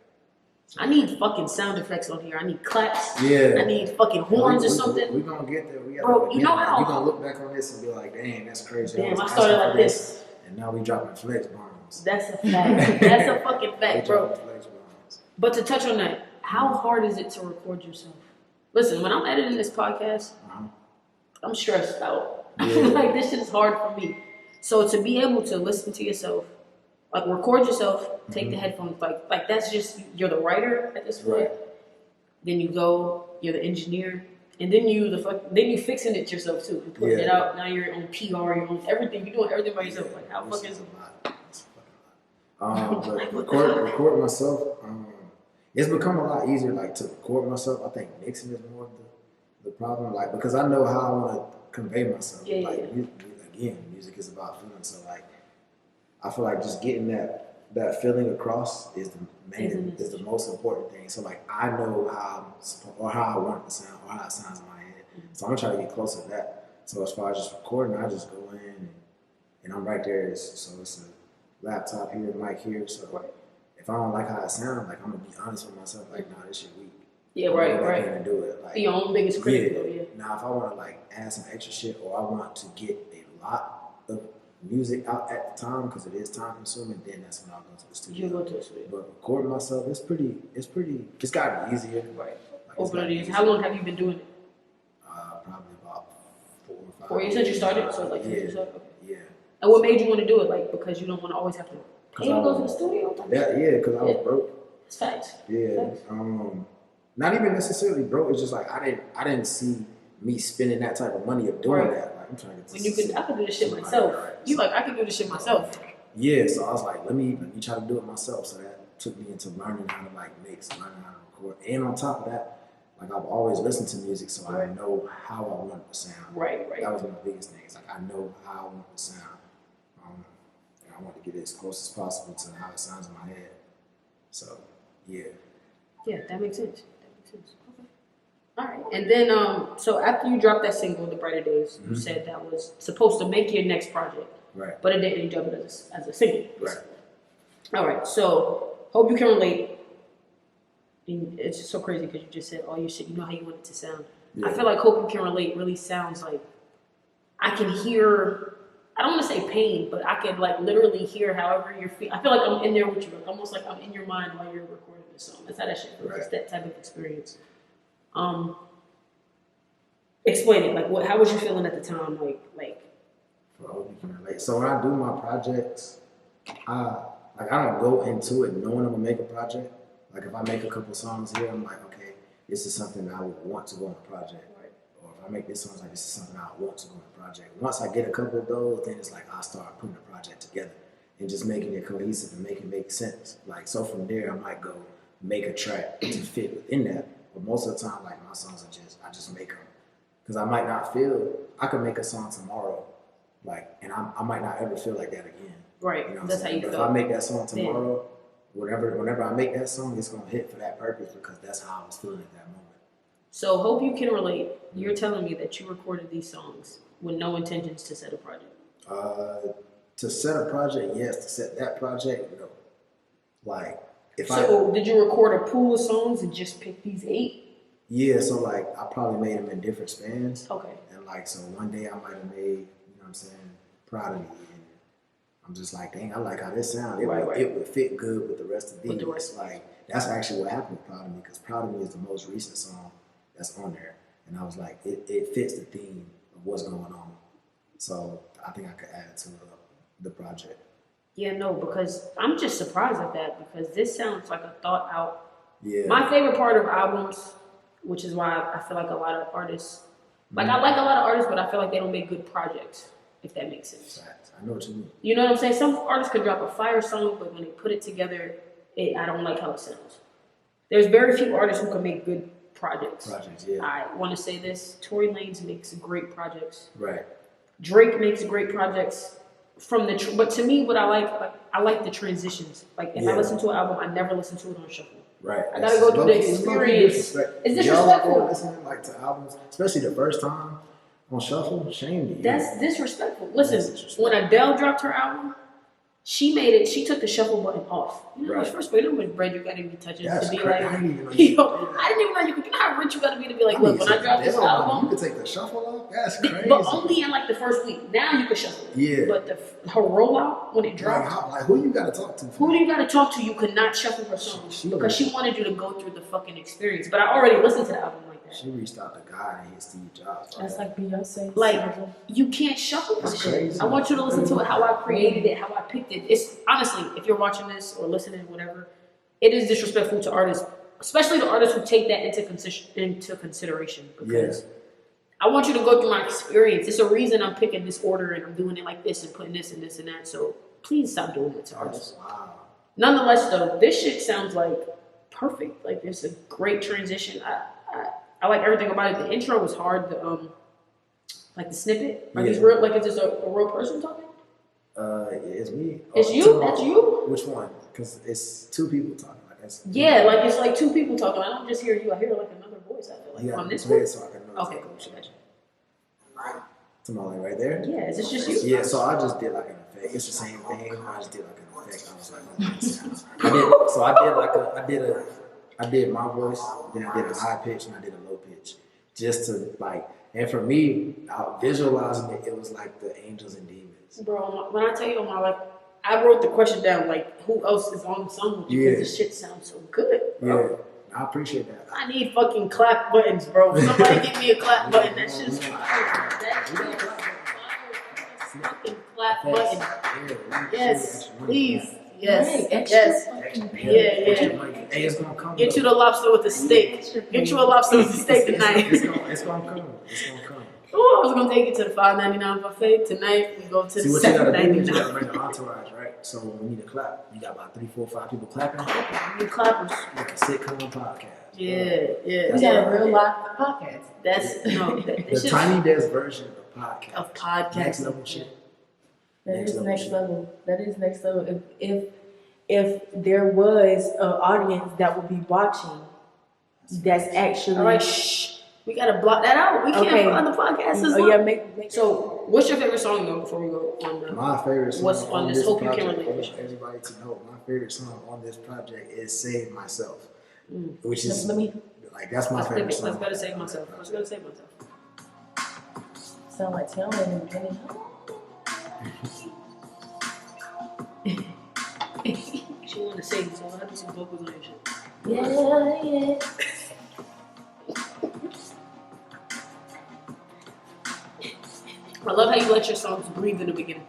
I need fucking sound effects on here. I need claps. Yeah. I need fucking horns or something. We're gonna get there. We gotta, bro, you know how? You're gonna look back on this and be like, dang, that's crazy. Damn, I started like this. And now we dropping flex bombs. That's a fact. That's a fucking fact, bro. But to touch on that, how hard is it to record yourself? Listen, when I'm editing this podcast, I'm stressed out. Like, this shit is hard for me. So to be able to listen to yourself, like, record yourself, take the headphones, like that's just, you're the writer at this point. Then you go, you're the engineer, and then you fixing it yourself too. You putting it out. Now you're your own PR, your own everything. You're doing everything by yourself. Like, how fucking? It's a lot. But record myself. It's become a lot easier, like, to record myself. I think mixing is more of the problem, like, because I know how I want to convey myself. Music is about feeling. So, like, I feel like just getting that feeling across is the most important thing. So, like, I know how I want it to sound, or how it sounds in my head. So I'm gonna try to get closer to that. So as far as just recording, I just go in and I'm right there. So it's a laptop here, mic here. So if I don't like how it sounds, like, I'm gonna be honest with myself. Like, nah, this shit weak. Yeah, right. I can't do it. Like, be your own biggest critic, though. Yeah. Now, if I want to, like, add some extra shit, or I want to get a lot of music out at the time, because it is time consuming, then that's when I'll go to the studio. You go to the studio. But recording myself, it's gotten easier. Right. Like, how long have you been doing it? Probably about 4 or 5. 4 years since you started. So, like, since you started. Okay. Yeah. And what made you want to do it? Like, because you don't want to always have to pay to go to the studio. Because I was broke. It's facts. Yeah. Not even necessarily broke. It's just like I didn't see me spending that type of money of doing that. Like, I'm trying to get I could do this shit myself. You like, I could do this shit myself. Yeah, so I was like, let me try to do it myself. So took me into learning how to like mix, learning how to record. And on top of that, like I've always listened to music, so I know how I want it to sound. Right. That was my biggest thing. It's like I know how I want it to sound. And I want to get it as close as possible to how it sounds in my head. So, yeah. Yeah, that makes sense. Okay. All right. And then, so after you dropped that single, The Brighter Days, you said that was supposed to make your next project. Right. But it didn't. You dropped it as a single. Right. All right. So, hope you can relate. And it's just so crazy because you just said all your shit. You know how you want it to sound. Yeah. I feel like Hope You Can Relate really sounds like I can hear. I don't want to say pain, but I can like literally hear however you're feeling. I feel like I'm in there with you, like almost like I'm in your mind while you're recording the song. That's how that shit feels. Right. It's that type of experience. Explain it. Like, how was you feeling at the time? Like. For Hope You Can Relate. So when I do my projects, I don't go into it knowing I'm gonna make a project. Like if I make a couple songs here, I'm like, okay, this is something that I would want to go on a project. Right. Or if I make this song, like this is something I want to go on a project. Once I get a couple of those, then it's like I start putting the project together and just making it cohesive and making it make sense. Like so from there, I might go make a track to fit within that. But most of the time, like my songs are I just make them because I might not feel. I could make a song tomorrow, like, and I might not ever feel like that again. Right. You know That's how you feel. If I make that song tomorrow. Whenever I make that song, it's gonna hit for that purpose because that's how I was feeling at that moment. So, Hope You Can Relate. You're telling me that you recorded these songs with no intentions to set a project. To set a project, yes. To set that project, no. Like did you record a pool of songs and just pick these 8? Yeah. So like I probably made them in different spans. Okay. And like so one day I might have made, you know what I'm saying, Proud of Me. I'm just like, dang, I like how this sounds. It would fit good with the rest of the beats. Like, that's actually what happened with Proud of Me, because Proud of Me is the most recent song that's on there. And I was like, it fits the theme of what's going on. So I think I could add it to the project. Yeah, no, because I'm just surprised at that, because this sounds like a thought out. Yeah. My favorite part of albums, which is why I feel like a lot of artists, I like a lot of artists, but I feel like they don't make good projects, if that makes sense. I know what you mean. You know what I'm saying? Some artists could drop a fire song, but when they put it together, I don't like how it sounds. There's very few artists who can make good projects. Yeah. I want to say this. Tory Lanez makes great projects. Right. Drake makes great projects. But to me, what I like the transitions. Like, if I listen to an album, I never listen to it on shuffle. Right. I gotta go through the experience. It's disrespectful. Y'all listening like to albums, especially the first time on shuffle. Shame to you. That's disrespectful. Listen, when Adele dropped her album, she took the shuffle button off. You know how much, first of all, you know how much bread you gotta be touching to be like, I didn't even know you know how rich you gotta be to be like, look, when I drop this album, you can take the shuffle off. That's crazy. But only in like the first week. Now you can shuffle it. Yeah. But her rollout when it dropped. Like who you gotta talk to? Who do you gotta talk to? You could not shuffle her songs because she wanted you to go through the fucking experience. But I already listened to the album like that. She reached out to God and hit Steve Jobs. That's like Beyonce. Like, you can't shuffle this shit. I want you to listen to it how I created it, how I picked it. It's honestly, if you're watching this or listening, whatever, it is disrespectful to artists, especially the artists who take that into consideration. Because I want you to go through my experience. It's a reason I'm picking this order and I'm doing it like this and putting this and this and that. So please stop doing that to artists. Wow. Nonetheless, though, this shit sounds like perfect. Like, it's a great transition. I like everything about it. The intro was hard. Like the snippet. Are these real? Like, is this a real person talking? It's me. It's you. That's you. Which one? Because it's two people talking. It's like two people talking. I don't just hear you. I hear like another voice. I feel like from this one. So I can know. Okay, cool. Gotcha. Tomorrow, right there. Yeah. Is this just you? Yeah. So I just did like an effect. It's the same thing. I just did like an effect. I was like, I did my voice, then I did a high pitch and I did a low pitch. Just to like, and for me, visualizing it, it was like the angels and demons. Bro, when I tell you, I wrote the question down, like, who else is on the song with you? Because this shit sounds so good, bro. Yeah, I appreciate that. I need fucking clap buttons, bro. Somebody give me a clap button. That shit's fire. Fucking clap button. Yes, please. Yes. Right, extra Yes. fucking pay. Yeah. Hey, it's gonna come. Get you the lobster with the steak. Get you a lobster with the steak tonight. It's gonna come. It's gonna come. Oh, I was gonna take you to the $5.99 buffet tonight. We go to See the what you gotta do is you $7.99. gotta bring the entourage, right? So when you need to clap, you got about 3, 4, 5 people clapping. You clappers. Like a sitcom podcast. Yeah. We got a real live podcast. That's no. The Tiny Desk version of podcast. Of podcast. Next level shit. That Next is level next shit. level. That is next level. If there was an audience that would be watching, that's actually. All right, shh. We gotta block that out. We can't find the podcast. Oh yeah, make So, what's your favorite song though? Before we go on the My favorite song what's on this? Hope you project, can I relate. want everybody to know my favorite song on this project is "Save Myself," which is Let me like that's my favorite song. Let's go to Save Myself. Let's go to Save Myself. sound like Taylor and Kenny. She wanted to save, so I do some vocals on your shit. Yeah. I love how you let your songs breathe in the beginning.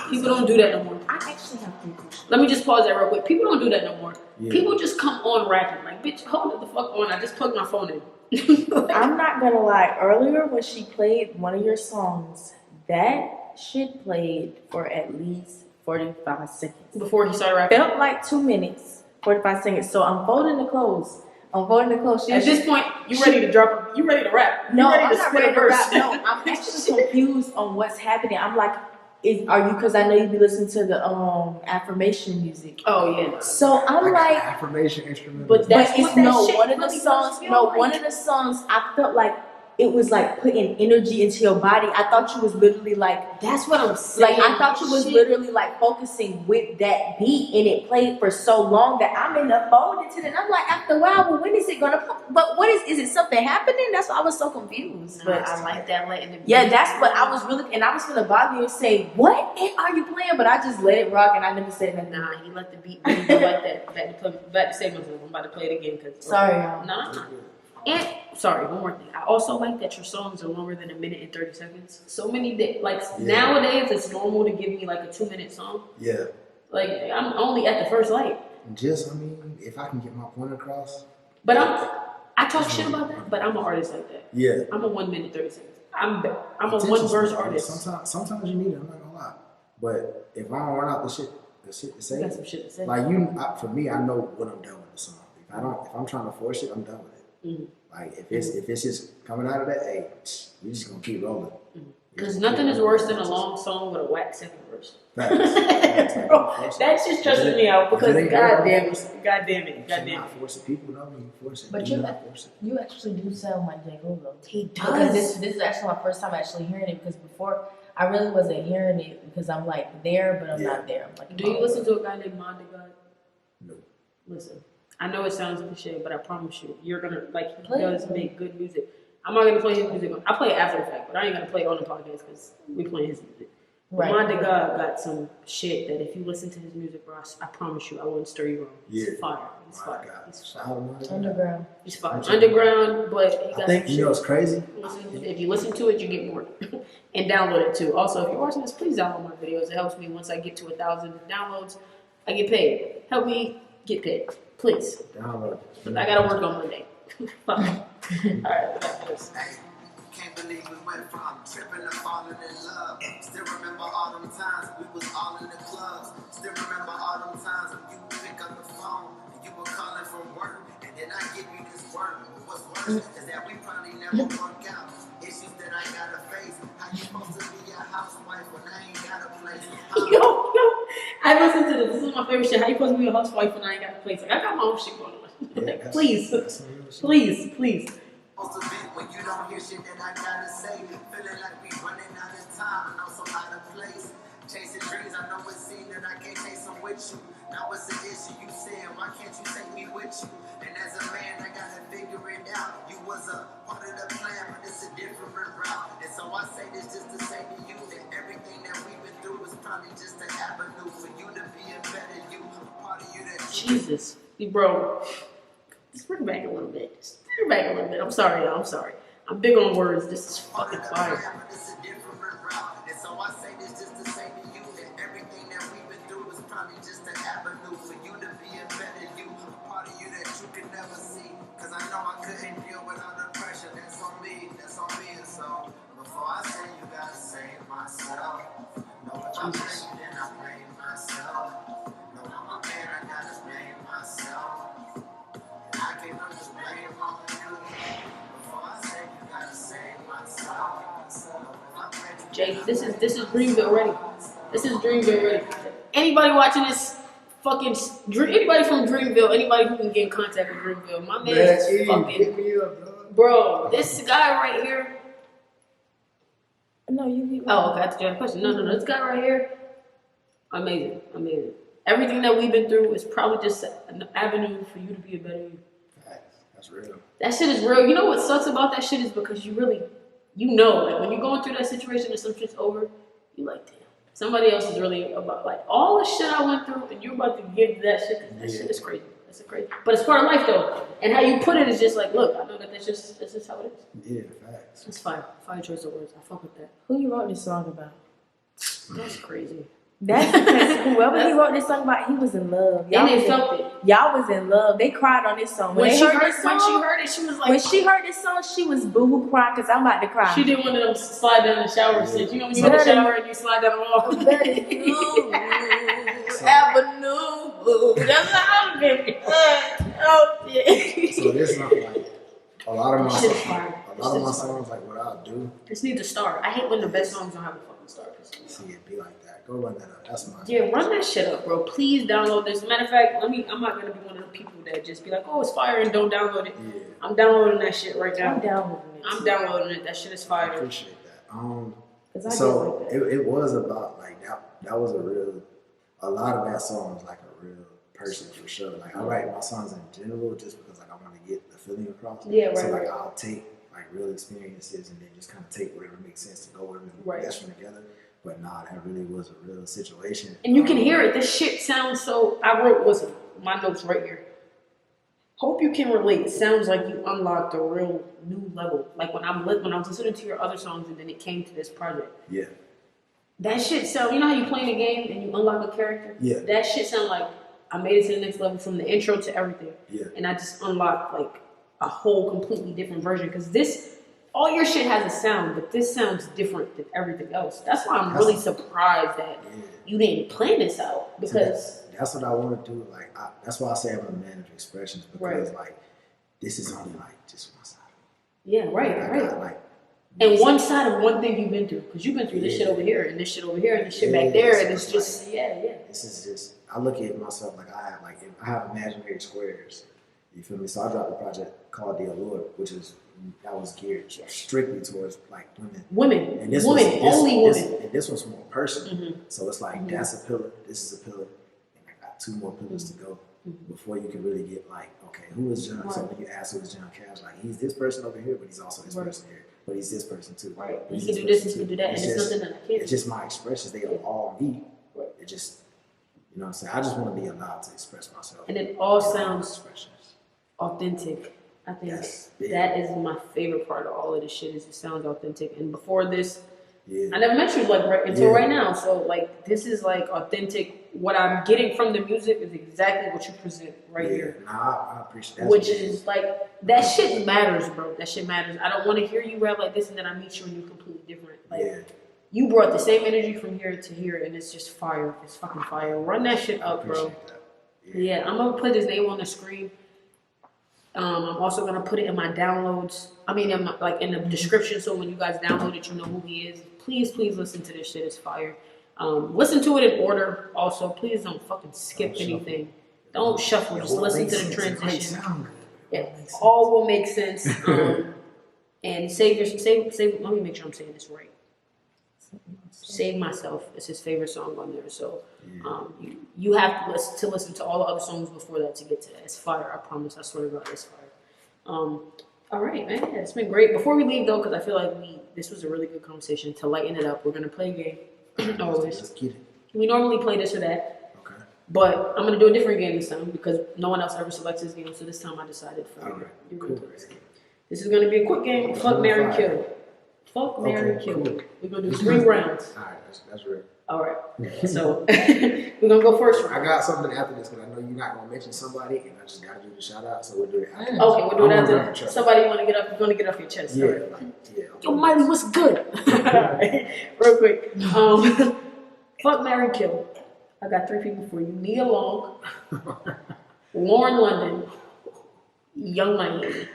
People don't do that no more. I actually have three questions. Let me just pause that real quick. People don't do that no more. Yeah. People just come on rapping. Like, bitch, hold it the fuck on. I just plugged my phone in. I'm not gonna lie. Earlier when she played one of your songs, that shit played for at least 45 seconds. Before he started rapping. Felt like 2 minutes, 45 seconds. So I'm folding the clothes. At this point, you ready to drop? You ready to rap? No, You ready I'm to not spit a ready to verse? rap. No, I'm actually confused on what's happening. I'm like, are you? Because I know you be listening to the affirmation music. Oh yeah. So I'm Like like, affirmation instrument. But that's it's what that no shit one of the really songs. does feel No, like. one of the songs. I felt like it was like putting energy into your body. I thought you was literally like. That's what I'm saying. Like I thought you was Shit. literally like focusing with that beat, and it played for so long that I'm in the folded to it. And I'm like, after a while, well, when is it gonna? But what is it something happening? That's why I was so confused. But But I like that letting it. yeah, that's what I was really, and I was gonna bother you and say, what are you playing? But I just let it rock, and I never said nothing. Nah, he let the beat really go like that. Back to Save Myself. I'm about to play it again because. Sorry, y'all. Nah. And sorry, one more thing. I also like that your songs are longer than 1 minute and 30 seconds. So many nowadays it's normal to give me like a 2-minute song. Yeah. Like I'm only at the first light. I mean, if I can get my point across. But I talk shit about that, but I'm an artist like that. Yeah. I'm a 1 minute 30 seconds. I'm a one verse artist. Sometimes you need it. I'm not gonna lie. But if I don't run out the shit to say, You got some shit to say. like for me, I know when I'm done with the song. If I'm trying to force it, I'm done with it. Mhm. Like if it's just coming out of that, hey, we just gonna keep rolling. Because nothing is worse than a long song with a whack second verse. Facts. Bro, that's just stressing me out because God damn it. Not forcing people, no, you force it. But Do not force it. you actually do sound like J. Cole though. He Because does. this is actually my first time actually hearing it. Because before I really wasn't hearing it because I'm like there, but I'm not there. I'm like, Do you listen to a guy named Mod the God? No. Listen, I know it sounds cliche, but I promise you, you're gonna like. He Play does it. make good music. I'm not gonna play his music. I play it after the fact, but I ain't gonna play it on the podcast because we playing his music. But Right. Mod the God got some shit that if you listen to his music, bro, I promise you, I wouldn't stir you wrong. Yeah. He's fire. He's My fire. God. He's Shout fire. out to my Underground. He's fire. Underground, but he got I think some you know shit. what's crazy. If you listen to it, you get more. And download it too. Also, if you're watching this, please download my videos. It helps me once I get to 1,000 downloads. I get paid. Help me get paid. Please. Download. But I gotta work on Monday. Fuck. Alright, back to this. Hey, can't believe we went from tripping to falling in love. Still remember all them times we was all in the clubs. Still remember all them times when you would pick up the phone and you were calling from work. And then I give you this word. What's worse is that we probably never work out. Issues that I gotta face. How you supposed to be a housewife when I ain't got a place? Yo, I listened to this. This is my favorite shit. How you supposed to be a housewife when I ain't got a place? Like, I got my own shit going on. Like, please. That's some real shit. Please. Supposed to vent when you don't hear shit that I gotta say. Feeling like we running out of time and also out of place. Chasing dreams, I know it seems that I can't chase them with you. Now what's the issue? You said, why can't you take me with you? And as a man, I gotta figure it out. You was a part of the plan, but it's a different route. And so I say this just to say to you that everything that we've been through is probably just an avenue for you to be a better you. Part of you that Jesus. Bro. Just bring it back a little bit. Just bring it back a little bit. I'm sorry, y'all. I'm sorry. I'm big on words. This is fucking fire. It's a different route. And so I say this just to say to you that everything that we've been through is probably just an avenue Jay, this is Dreamville already. This is Dreamville already. Anybody watching this, fucking anybody from Dreamville, anybody who can get in contact with Dreamville, my man is fucking. Hit me up, bro, this guy right here. No, you. Oh, okay. I asked you a question. No. This guy right here, amazing. Everything that we've been through is probably just an avenue for you to be a better you. That's real. That shit is real. You know what sucks about that shit is because you really, like when you're going through that situation and some shit's over, you like, damn, somebody else is really about like all the shit I went through, and you're about to give that shit. That shit is crazy. That's crazy. But it's part of life though, and how you put it is just like, look, I know that that's just how it is. Yeah, facts. It's fire choice of words. I fuck with that. Who you wrote this song about? That's crazy. That's because whoever he wrote this song about, he was in love. And they felt it. Y'all was in love. They cried on this song. When she heard it, she was like, when she heard this song, she was boo-hoo crying because I'm about to cry. She did one of them slide down the shower shit. You know when you get in the shower and you slide down the wall. Avenue. That's how I'm getting. Oh shit. So this is not like a lot of my Shit is fire. songs, like what I'll do. This needs a star. I hate when the best songs don't have a fucking star. See it be like that. Go run that up. That's my. Yeah, run that shit up, bro. Please download this. Matter of fact, I'm not gonna be one of the people that just be like, oh, it's fire and don't download it. Yeah. I'm downloading that shit right now. I'm downloading it. That shit is fire. I appreciate that. I So did like that. it was about like that was a lot of that song was like a real person for sure. Like I write my songs in general just because like I want to get the feeling across. Yeah, right. So like I'll take like real experiences and then just kind of take whatever makes sense to go with them and mesh them together. But nah, that really was a real situation. And you can hear it. This shit sounds so. I wrote my notes right here. Hope you can relate. It sounds like you unlocked a real new level. Like when I was listening to your other songs and then it came to this project. Yeah. That shit sound. You know how you play in a game and you unlock a character? Yeah. That shit sound like I made it to the next level from the intro to everything. Yeah. And I just unlocked like a whole completely different version because this. All your shit has a sound, but this sounds different than everything else. That's why I'm really surprised that you didn't plan this out because that's what I want to do. Like that's why I say I'm a man of expressions because like this is only like just one side. Yeah, right. Got, like, and one side of one thing you've been through because you've been through this shit over here and this shit over here and this shit back there, and it's just This is just I look at myself like I have imaginary squares. You feel me? So I dropped a project called The Allure, that was geared strictly towards like women. And this only women. And this one's more personal. Mm-hmm. So it's like that's a pillar, this is a pillar, and I got 2 more pillars to go before you can really get like, okay, who is John? So when you ask who is GIAN KASH, like he's this person over here, but he's also this person here. But he's this person too. Right. He can do this, he can do that, and it's nothing that I can't. It's just my expressions. They are all me. Right. It just, you know what I'm saying? I just want to be allowed to express myself. And it all sounds authentic. I think that is my favorite part of all of this shit is it sounds authentic. And before this, I never met you like until right now. So like this is like authentic. What I'm getting from the music is exactly what you present here. Nah, I appreciate that. Which is like that shit matters, bro. That shit matters. I don't want to hear you rap like this and then I meet you and you're completely different. Like you brought the same energy from here to here and it's just fire. It's fucking fire. Run that shit up, bro. Yeah, I'm gonna put his name on the screen. I'm also gonna put it in my downloads. I mean, in the description, so when you guys download it, you know who he is. Please listen to this shit. It's fire. Listen to it in order. Also, please don't fucking skip anything. Don't shuffle. Just listen to the transition. All will make sense. And save. Let me make sure I'm saying this right. Save Myself is his favorite song on there. So you have to listen to all the other songs before that to get to that. It's fire, I promise. I swear to God, it's fire. All right, man. Yeah, it's been great. Before we leave, though, because I feel like this was a really good conversation. To lighten it up, we're going to play a game. Always. Let's get it. We normally play this or that. Okay. But I'm going to do a different game this time because no one else ever selects this game. So this time I decided for you. You're going to play this game. This is going to be a quick game. Fuck, marry, kill. Fuck, marry, kill. Cool. We're going to do 3 rounds. All right, that's real. All right. So we're going to go first. I got something after this because I know you're not going to mention somebody and I just got to do the shout out. So we'll do it after. Okay, we'll do it after. Somebody you want to get up, you're going to get off your chest. Yeah. Right? Yeah. Yo, Miley, what's good? Real quick. Fuck, marry, kill. I got 3 people for you. Nia Long, Lauren London, Young Miami.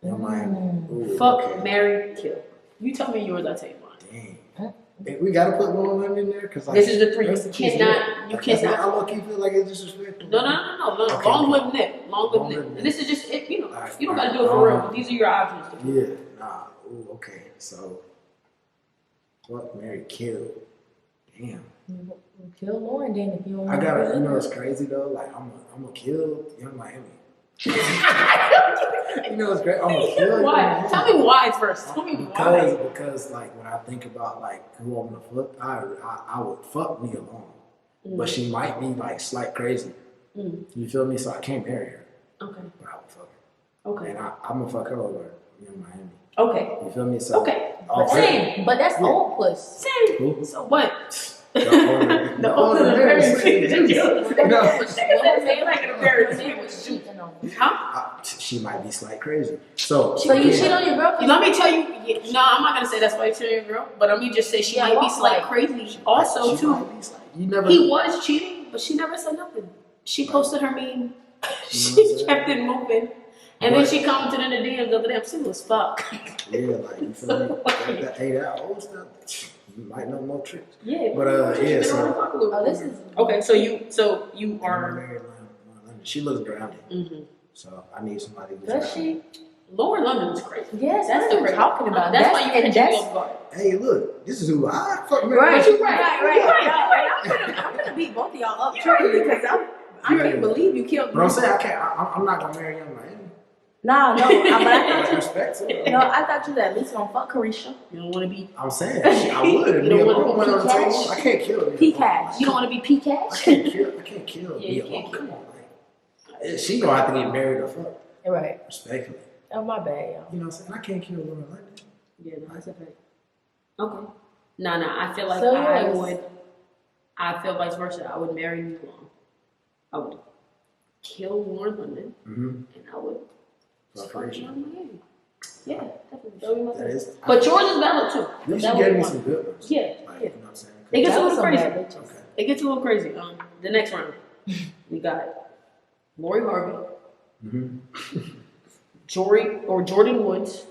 Young Miami. Ooh, Fuck, okay. marry, kill. You tell me yours, I'll tell you mine. Dang. We gotta put Lauren London in there because like, This is the three. rest in peace, You cannot. I low key feel like it's disrespectful. No. Okay, Long okay. live Nip. Long live Nip. And this is just it. You know, Alright, you don't gotta do it for real. But these are your options. Yeah, nah. Ooh, okay. So, fuck, Mary, kill. Damn. Kill Lauren then if you don't I want gotta. to. You know, it's crazy though. Like, I'm gonna kill Young Miami. You know, it's great. I'm gonna kill. Why? Young Miami. Tell me why first. Tell me why. Because like when I think about like who I'm gonna fuck, I would fuck me alone. But she might be like slight crazy. You feel me? So I can't marry her. Okay. But I would fuck her. Okay. And I'm gonna fuck her over Young Miami. Okay. You feel me? So Okay. all Same, but that's old puss. Same. Who? So what? The older the better. No. Huh? She might be slight crazy. So You cheat on your girlfriend? Let me tell you. No, I'm not gonna say that's why you cheating on your girl. But let me just say she might be slight crazy. Also, she too. might be slight. You never. He was cheating, but she never said nothing. She posted her meme. She kept it moving. And then she commented in the DMs the other day, I'm single as fuck. Yeah, like, you feel me? That old stuff, you might know more tricks. Yeah. But, yeah, so. Oh, this is Okay, so you I'm are. married London. She looks grounded. Mm-hmm. So I need somebody who's Does grounded. she? Lauren London is crazy. Yes, That's that's the what we're talking about. That's why you and catch me off guard. Hey, look, this is who I fuck with. Right, But you right. I'm gonna beat both of y'all up truly because I can't believe you killed me. But I'm saying I'm not gonna marry Young Miami. No, but I thought Respect to her. you. No, I thought you at least gonna fuck Carisha. You don't want to be I'm saying I would. You don't Mia wanna Long went on the P-Cash? table. I can't kill her. P-Cash. You don't want to be I P-Cash? can't kill. Yeah, you Mia can't Long. kill. Come on, like she gonna have to get married or fuck. Right. Respectfully. Oh, my bad, y'all. You know what I'm saying? I can't kill Lauren London. Yeah, no, that's a fact. Okay. No, I feel like So, I yes. would. I feel vice versa. I would marry Mia Long. I would kill Lauren London, and I would Fuck fuck Carisha. Young Miami. Yeah, definitely. That would be my That thing. is. But yours is valid too. At least That you would gave be me one. some good ones. Yeah, Like, yeah. you know what I'm saying? It gets a That was little some crazy. bad bitches. Okay. It gets a little crazy. The next round, we got Lori Harvey, Jordan Woods,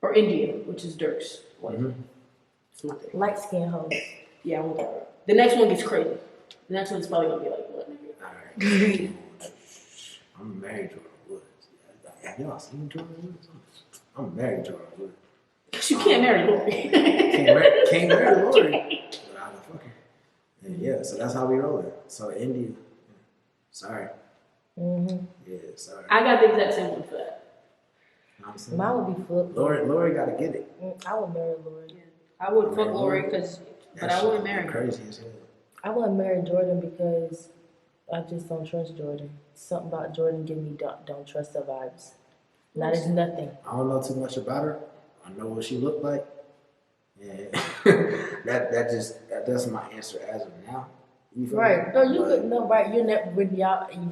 or India, which is Dirk's wife. It's my thing. Light skin hoes. Yeah, I want that. The next one gets crazy. The next one's probably gonna be like, what? Alright. I'm married Jordan Woods. Have y'all seen Jordan Woods? I'm married Jordan Woods. Because you can't marry Lori. Can't marry Lori without a fucking. And yeah, so that's how we roll it. So India, sorry. Yeah, sorry. I got the exact same one for that. I'm saying, Mine would be flipped. Lori gotta get it. I would marry Lauren. I would fuck Lori, but I wouldn't marry her. Crazy as hell. I wouldn't marry Jordan because I just don't trust Jordan. Something about Jordan give me don't trust her vibes. That is nothing. I don't know too much about her. I know what she looked like. And that's my answer as of now. You feel Right. me? No, you But could no right.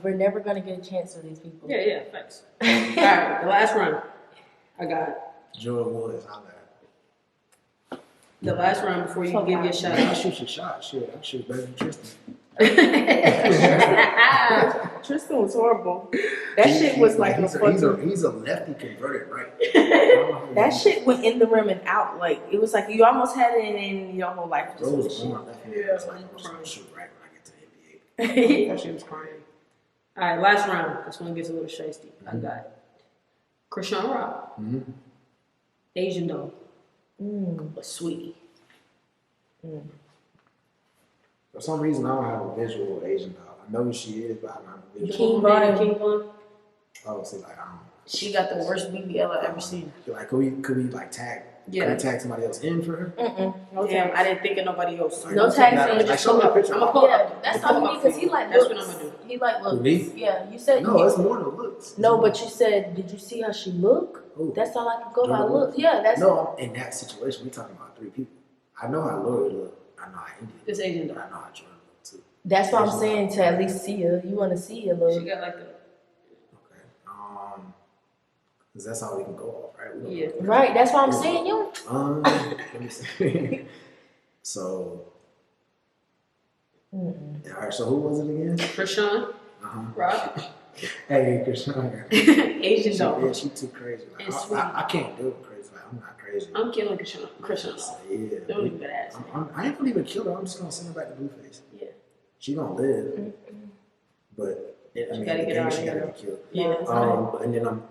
We're never gonna get a chance with these people. Yeah, thanks. All right, the last round. I got Jordan Woods, I got. the last round before you Fuck give your out. shot. I shoot your shot. Shit, I shoot better than Tristan. Tristan was horrible. That shit was like a fucking. He's a lefty converted right. That shit went in the rim and out. Like it was like you almost had it in your whole life. Just with Rose shit. on lefty. Yeah, It's like, I'm gonna shoot right when I get to the NBA. That shit was crying. All right, last round. This one gets a little shiesty. I got Krishan Rock, Asian doll, a sweetie. For some reason, I don't have a visual Asian doll. I know who she is, but I don't have a visual. King Von. King Von. Oh, see, like, I don't know. She got the worst BBL I've ever seen. Like, could we like tag? Yeah. Could we tag somebody else in for her? No Damn, tags. I didn't think of nobody else. Like, No tags like, in. Like, show me a picture. I'm gonna pull Yeah, up. that's Pull all you up need because he for like That's looks. what I'm gonna do. He like looks. Who, me? Yeah, you said. No, it's more than looks. No, but you said, did you see how she look? Who? That's all I can go by. Jordan Look, yeah, that's No, in that situation, we talking about three people. I know how Lori look. I know how India This Asian look. doll. I know how Jordan look too. that's what I'm saying to at least see her. You want to see her She look. got like the Okay. Cause that's all we can go off, right? We don't Yeah. know. Right, that's what I'm saying. You. Let me see. So, all right. So who was it again? Krishan Rock, Hey, Krishan. Asian Yeah, doll. she too crazy. Like, And sweet. I can't do it crazy. Like, I'm not crazy. crazy. I'm killing Christian off. Yeah. Don't even ask. I ain't gonna even kill her. I'm just gonna send her back to Blueface. Yeah. She gonna live, but I mean, gotta the get game out she of gotta here. get killed. Yeah. And then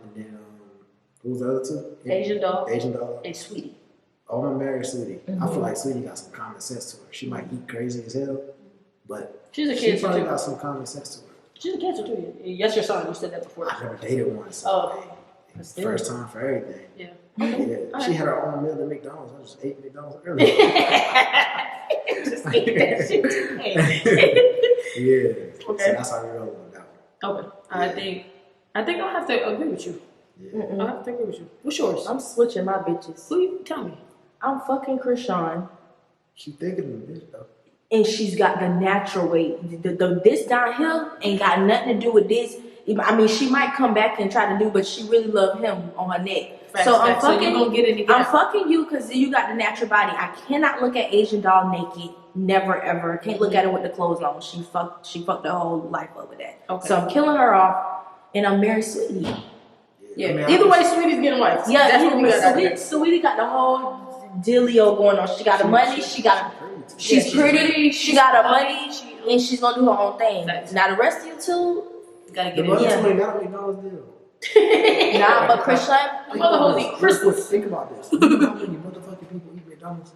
who's the other two? Asian dog Asian dog. and Sweetie. Oh, I'm gonna marry Sweetie. I feel like Sweetie got some common sense to her. She might eat crazy as hell, but She's a she cancer probably too. got some common sense to her. She's a cancer too. Yes, your son. You said that before. I never dated one, so Oh. first time for everything. Yeah. Yeah, she had her own meal at McDonald's. I just ate McDonald's earlier. Just eat that shit today. Yeah. Okay. So that's how we roll with that one. Okay. I think I'll have to agree with you. Yeah. I'll have to agree with you. What's yours? I'm switching my bitches. Who you tell me? I'm fucking CHRISEAN. She thinking of the bitch though. And she's got the natural weight. This downhill ain't got nothing to do with this. I mean, she might come back and try to do, but she really love him on her neck. So I'm fucking. So you gonna get it I'm fucking you because you got the natural body. I cannot look at Asian doll naked. Never ever. Can't look at her with the clothes on. She fucked her whole life up with that. Okay. So I'm killing her off, and I'm marrying Sweetie. Yeah. I mean, Either way, Sweetie's getting wife. Yeah, That's what we got. Sweetie got the whole dealio going on. She got the money. She's pretty. She got her money, and she's gonna do her own thing. Nice. Now the rest of you two, Gotta The get mother it. told me got a McDonald's deal. nah. But CHRISEAN, The mother holds eat Christmas. Think about this. You know how many motherfucking people eat McDonald's?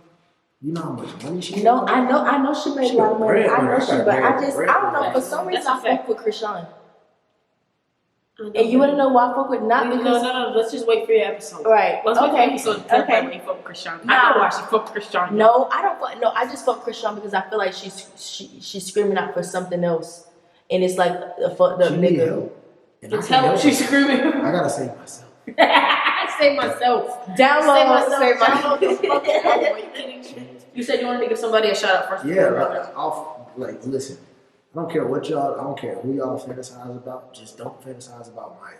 You know how much money she no, I know she made a lot of money. I know she, but I don't know. For some reason, I That's a fuck with CHRISEAN. And you wanna know why I fuck with not because No. Let's just wait for your episode. right? Let's wait for Okay. episode to talk Okay. about when you fuck with Christian. Nah. I know why she fucked Christian. No, I don't fuck. No, I just fuck CHRISEAN because I feel like she's screaming out for something else, and it's like fuck the She need nigga. help. And It's I can't help. help She's her. screaming. I gotta save myself. I say myself. Download the fucking album. Are you kidding me? You said you wanted to give somebody a shout out first. Yeah, like listen. I don't care what y'all. I don't care who y'all fantasize about. Just don't fantasize about Maya.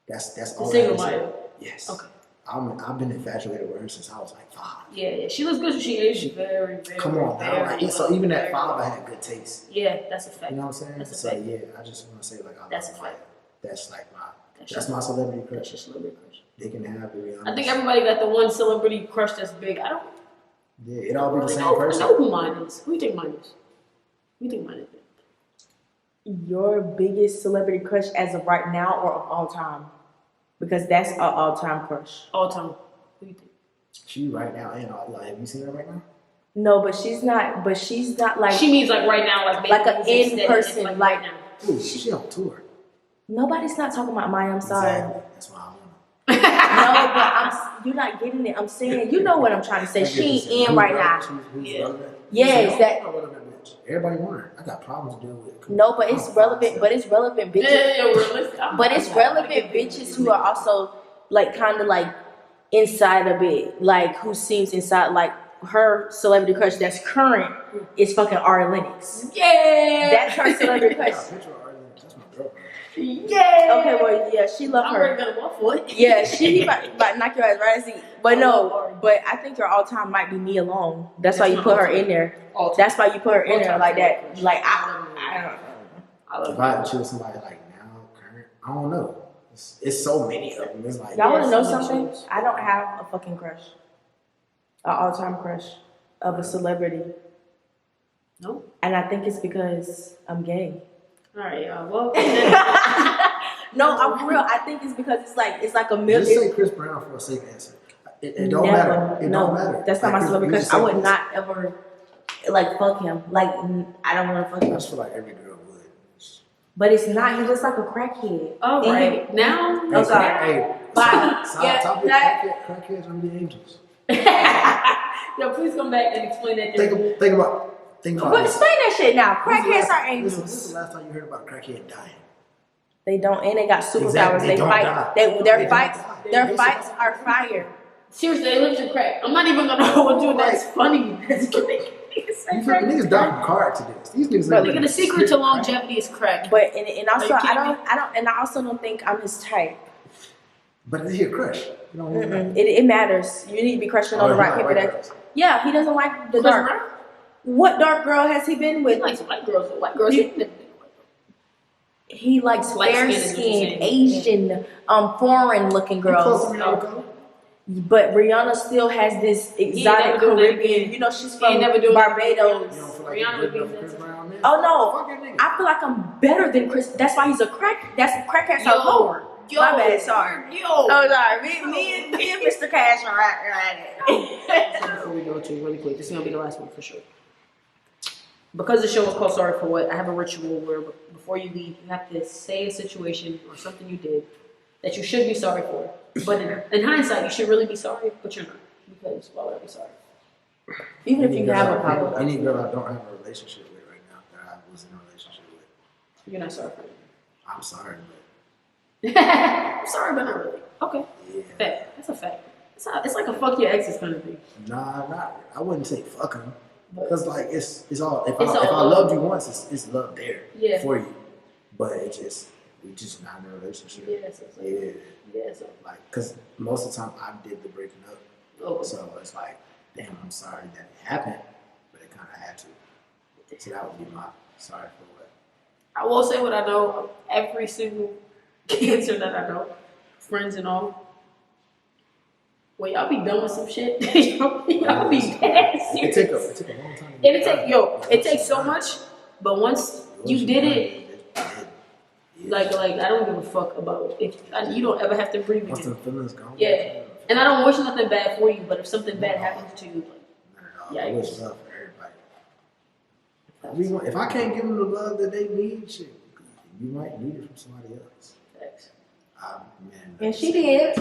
That's all. Single I have to say. Maya. Yes. Okay. I've been infatuated with her since I was like 5. Yeah. She looks good. She aged very, very. Come on now. very Like, so well, even at very 5, well. I had good taste. Yeah, that's a fact. You know what I'm saying? That's a So fact. yeah, I just want to say like I That's love a Maya. fact. That's like That's that's my celebrity That's crush. just a little bit crush. They can have it. I think everybody got the one celebrity crush that's big. I don't Yeah, it all be the really same know. I person. know who mine is. Who you think mine is? Who you think mine is? Your biggest celebrity crush as of right now or of all time? Because that's an all-time crush. All time. Who you think? She right now and all. Like, have you seen her right now? No, but she's not. But she's not like She means like right now, like Like making an music in steady, person, like like- right now. Ooh, she on tour. nobody's not talking about Maya. I'm sorry. Exactly. That's why I want her. No, but you're not getting it. I'm saying you know what I'm trying to say. She ain't in right now. Yeah. Yes, that. Everybody want her. I got problems to deal with. No, but it's relevant. But it's relevant bitches. Yeah, we're listening. But it's relevant bitches who are also like kind of like inside a bit, like who seems inside. Like her celebrity crush that's current is fucking Ari Lennox. Yeah. That's her celebrity I got crush. a picture of her. That's my girlfriend. Yeah. Okay, well yeah, she love I'm her. already gonna walk for it. Yeah, she about to knock your ass right as he. But I love no, Ari. but I think your all time might be Me Alone. That's why That's you my put her all-time. in there. All time. That's why you put her in there All-time like that. crush. Like I love I don't know. I love If I had to choose somebody like now, current, I don't know. It's so many of them. It's like Y'all want to know so many something? choices. I don't have a fucking crush. An all time crush of a celebrity. No. And I think it's because I'm gay. All right, y'all. Well, No, I'm for real. I think it's because it's like a just million. say Chris Brown for a safe answer. It don't matter. It no, don't matter. that's not Like my celebrity you crush. just I say would Chris. not ever like fuck him. Like I don't want to fuck I him. just feel like every girl would. But it's not. He's just like a crackhead. all And right. Now, I'm Hey, sorry. Hey, Bye. stop Yeah, talking that- crackheads are the angels. yo, please come back and explain that. Think about But this. explain that shit now. When's the Crackheads last- are Listen, angels. when's the last time you heard about a crackhead dying? They don't, and they got superpowers. Exactly, They they don't fight. die. Their They fights. don't die. Their They fights survive. are fire. Seriously, they live to crack. I'm not even gonna hold you. That's Right. funny. That's funny. You feel niggas die from car accidents. These niggas. But Look at the secret to longevity is crack. But and also Are you kidding I also don't think I'm his type. But it's your crush. You don't want to. It matters. You need to be crushing on the right people. Yeah, he doesn't like the Chris dark. Brown? What dark girl has he been He with? likes white girls. White girls. He likes Light fair skin is what you're skinned, saying. Asian, foreign looking girls. Close to me, Rihanna. But Rihanna still has this exotic doing that Caribbean. again. You know, she's He ain't from never doing Barbados. You don't feel like Rihanna you're good would enough be for Chris that. Brown, man? Oh no, Fuck that nigga. I feel like I'm better than Chris. That's why he's a crack. That's crackheads are hard. My bad, sorry. Yo. Oh, sorry. Me and Mr. Cash are right. Before we go to really quick, this is gonna be the last one for sure. Because the show is called Sorry for What, I have a ritual where before you leave, you have to say a situation or something you did that you should be sorry for. But in hindsight, you should really be sorry, but you're not. Because why would I be sorry? Even if you have a problem. Any girl I don't have a relationship with right now that I was in a relationship with, You're not sorry for it. I'm sorry, I'm sorry, but not really. Okay. but yeah. Fact. That's a fact. It's like a fuck your exes kind of thing. Nah, I wouldn't say fuck him. Because like it's all if It's I all love. loved you once, it's love there for you. But we just not in a relationship. Yeah, so it's like, yeah, so Like, cause most of the time I did the breaking up. okay. So it's like, damn, I'm sorry that it happened, but it kind of had to. So that would be my sorry for what. I will say what I know. Every single cancer that I know, friends and all. When y'all be done with some shit, y'all be bad It serious. took a long time. It takes so much, but once you did it, like I don't give a fuck about if you don't ever have to breathe Once again. the feelings gone. Yeah, and I don't wish nothing bad for you, but if something bad happens to you, like, I wish love for everybody. If I can't give them the love that they need, shit, you might need it from somebody else. thanks. Man, And she did.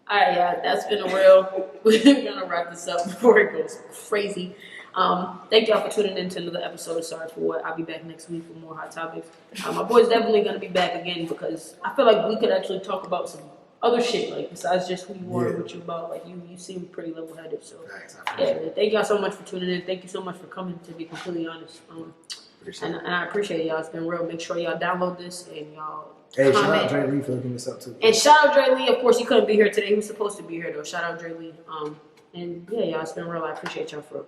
All right, yeah, that's been a real. We're gonna wrap this up before it goes crazy. Thank y'all for tuning in to another episode of Sorry for What. I'll be back next week with more hot topics. My boy's definitely gonna be back again because I feel like we could actually talk about some other shit, like besides just who you are and what you about. Like you seem pretty level headed. So yeah, thank y'all so much for tuning in. Thank you so much for coming. To be completely honest, and I appreciate y'all. It's been real. Make sure y'all download this and y'all. Hey, comment. shout out Dre Lee for looking this up too. And shout out Dre Lee. Of course, he couldn't be here today. He was supposed to be here though. Shout out Dre Lee. And yeah, y'all, it's been real. I appreciate y'all for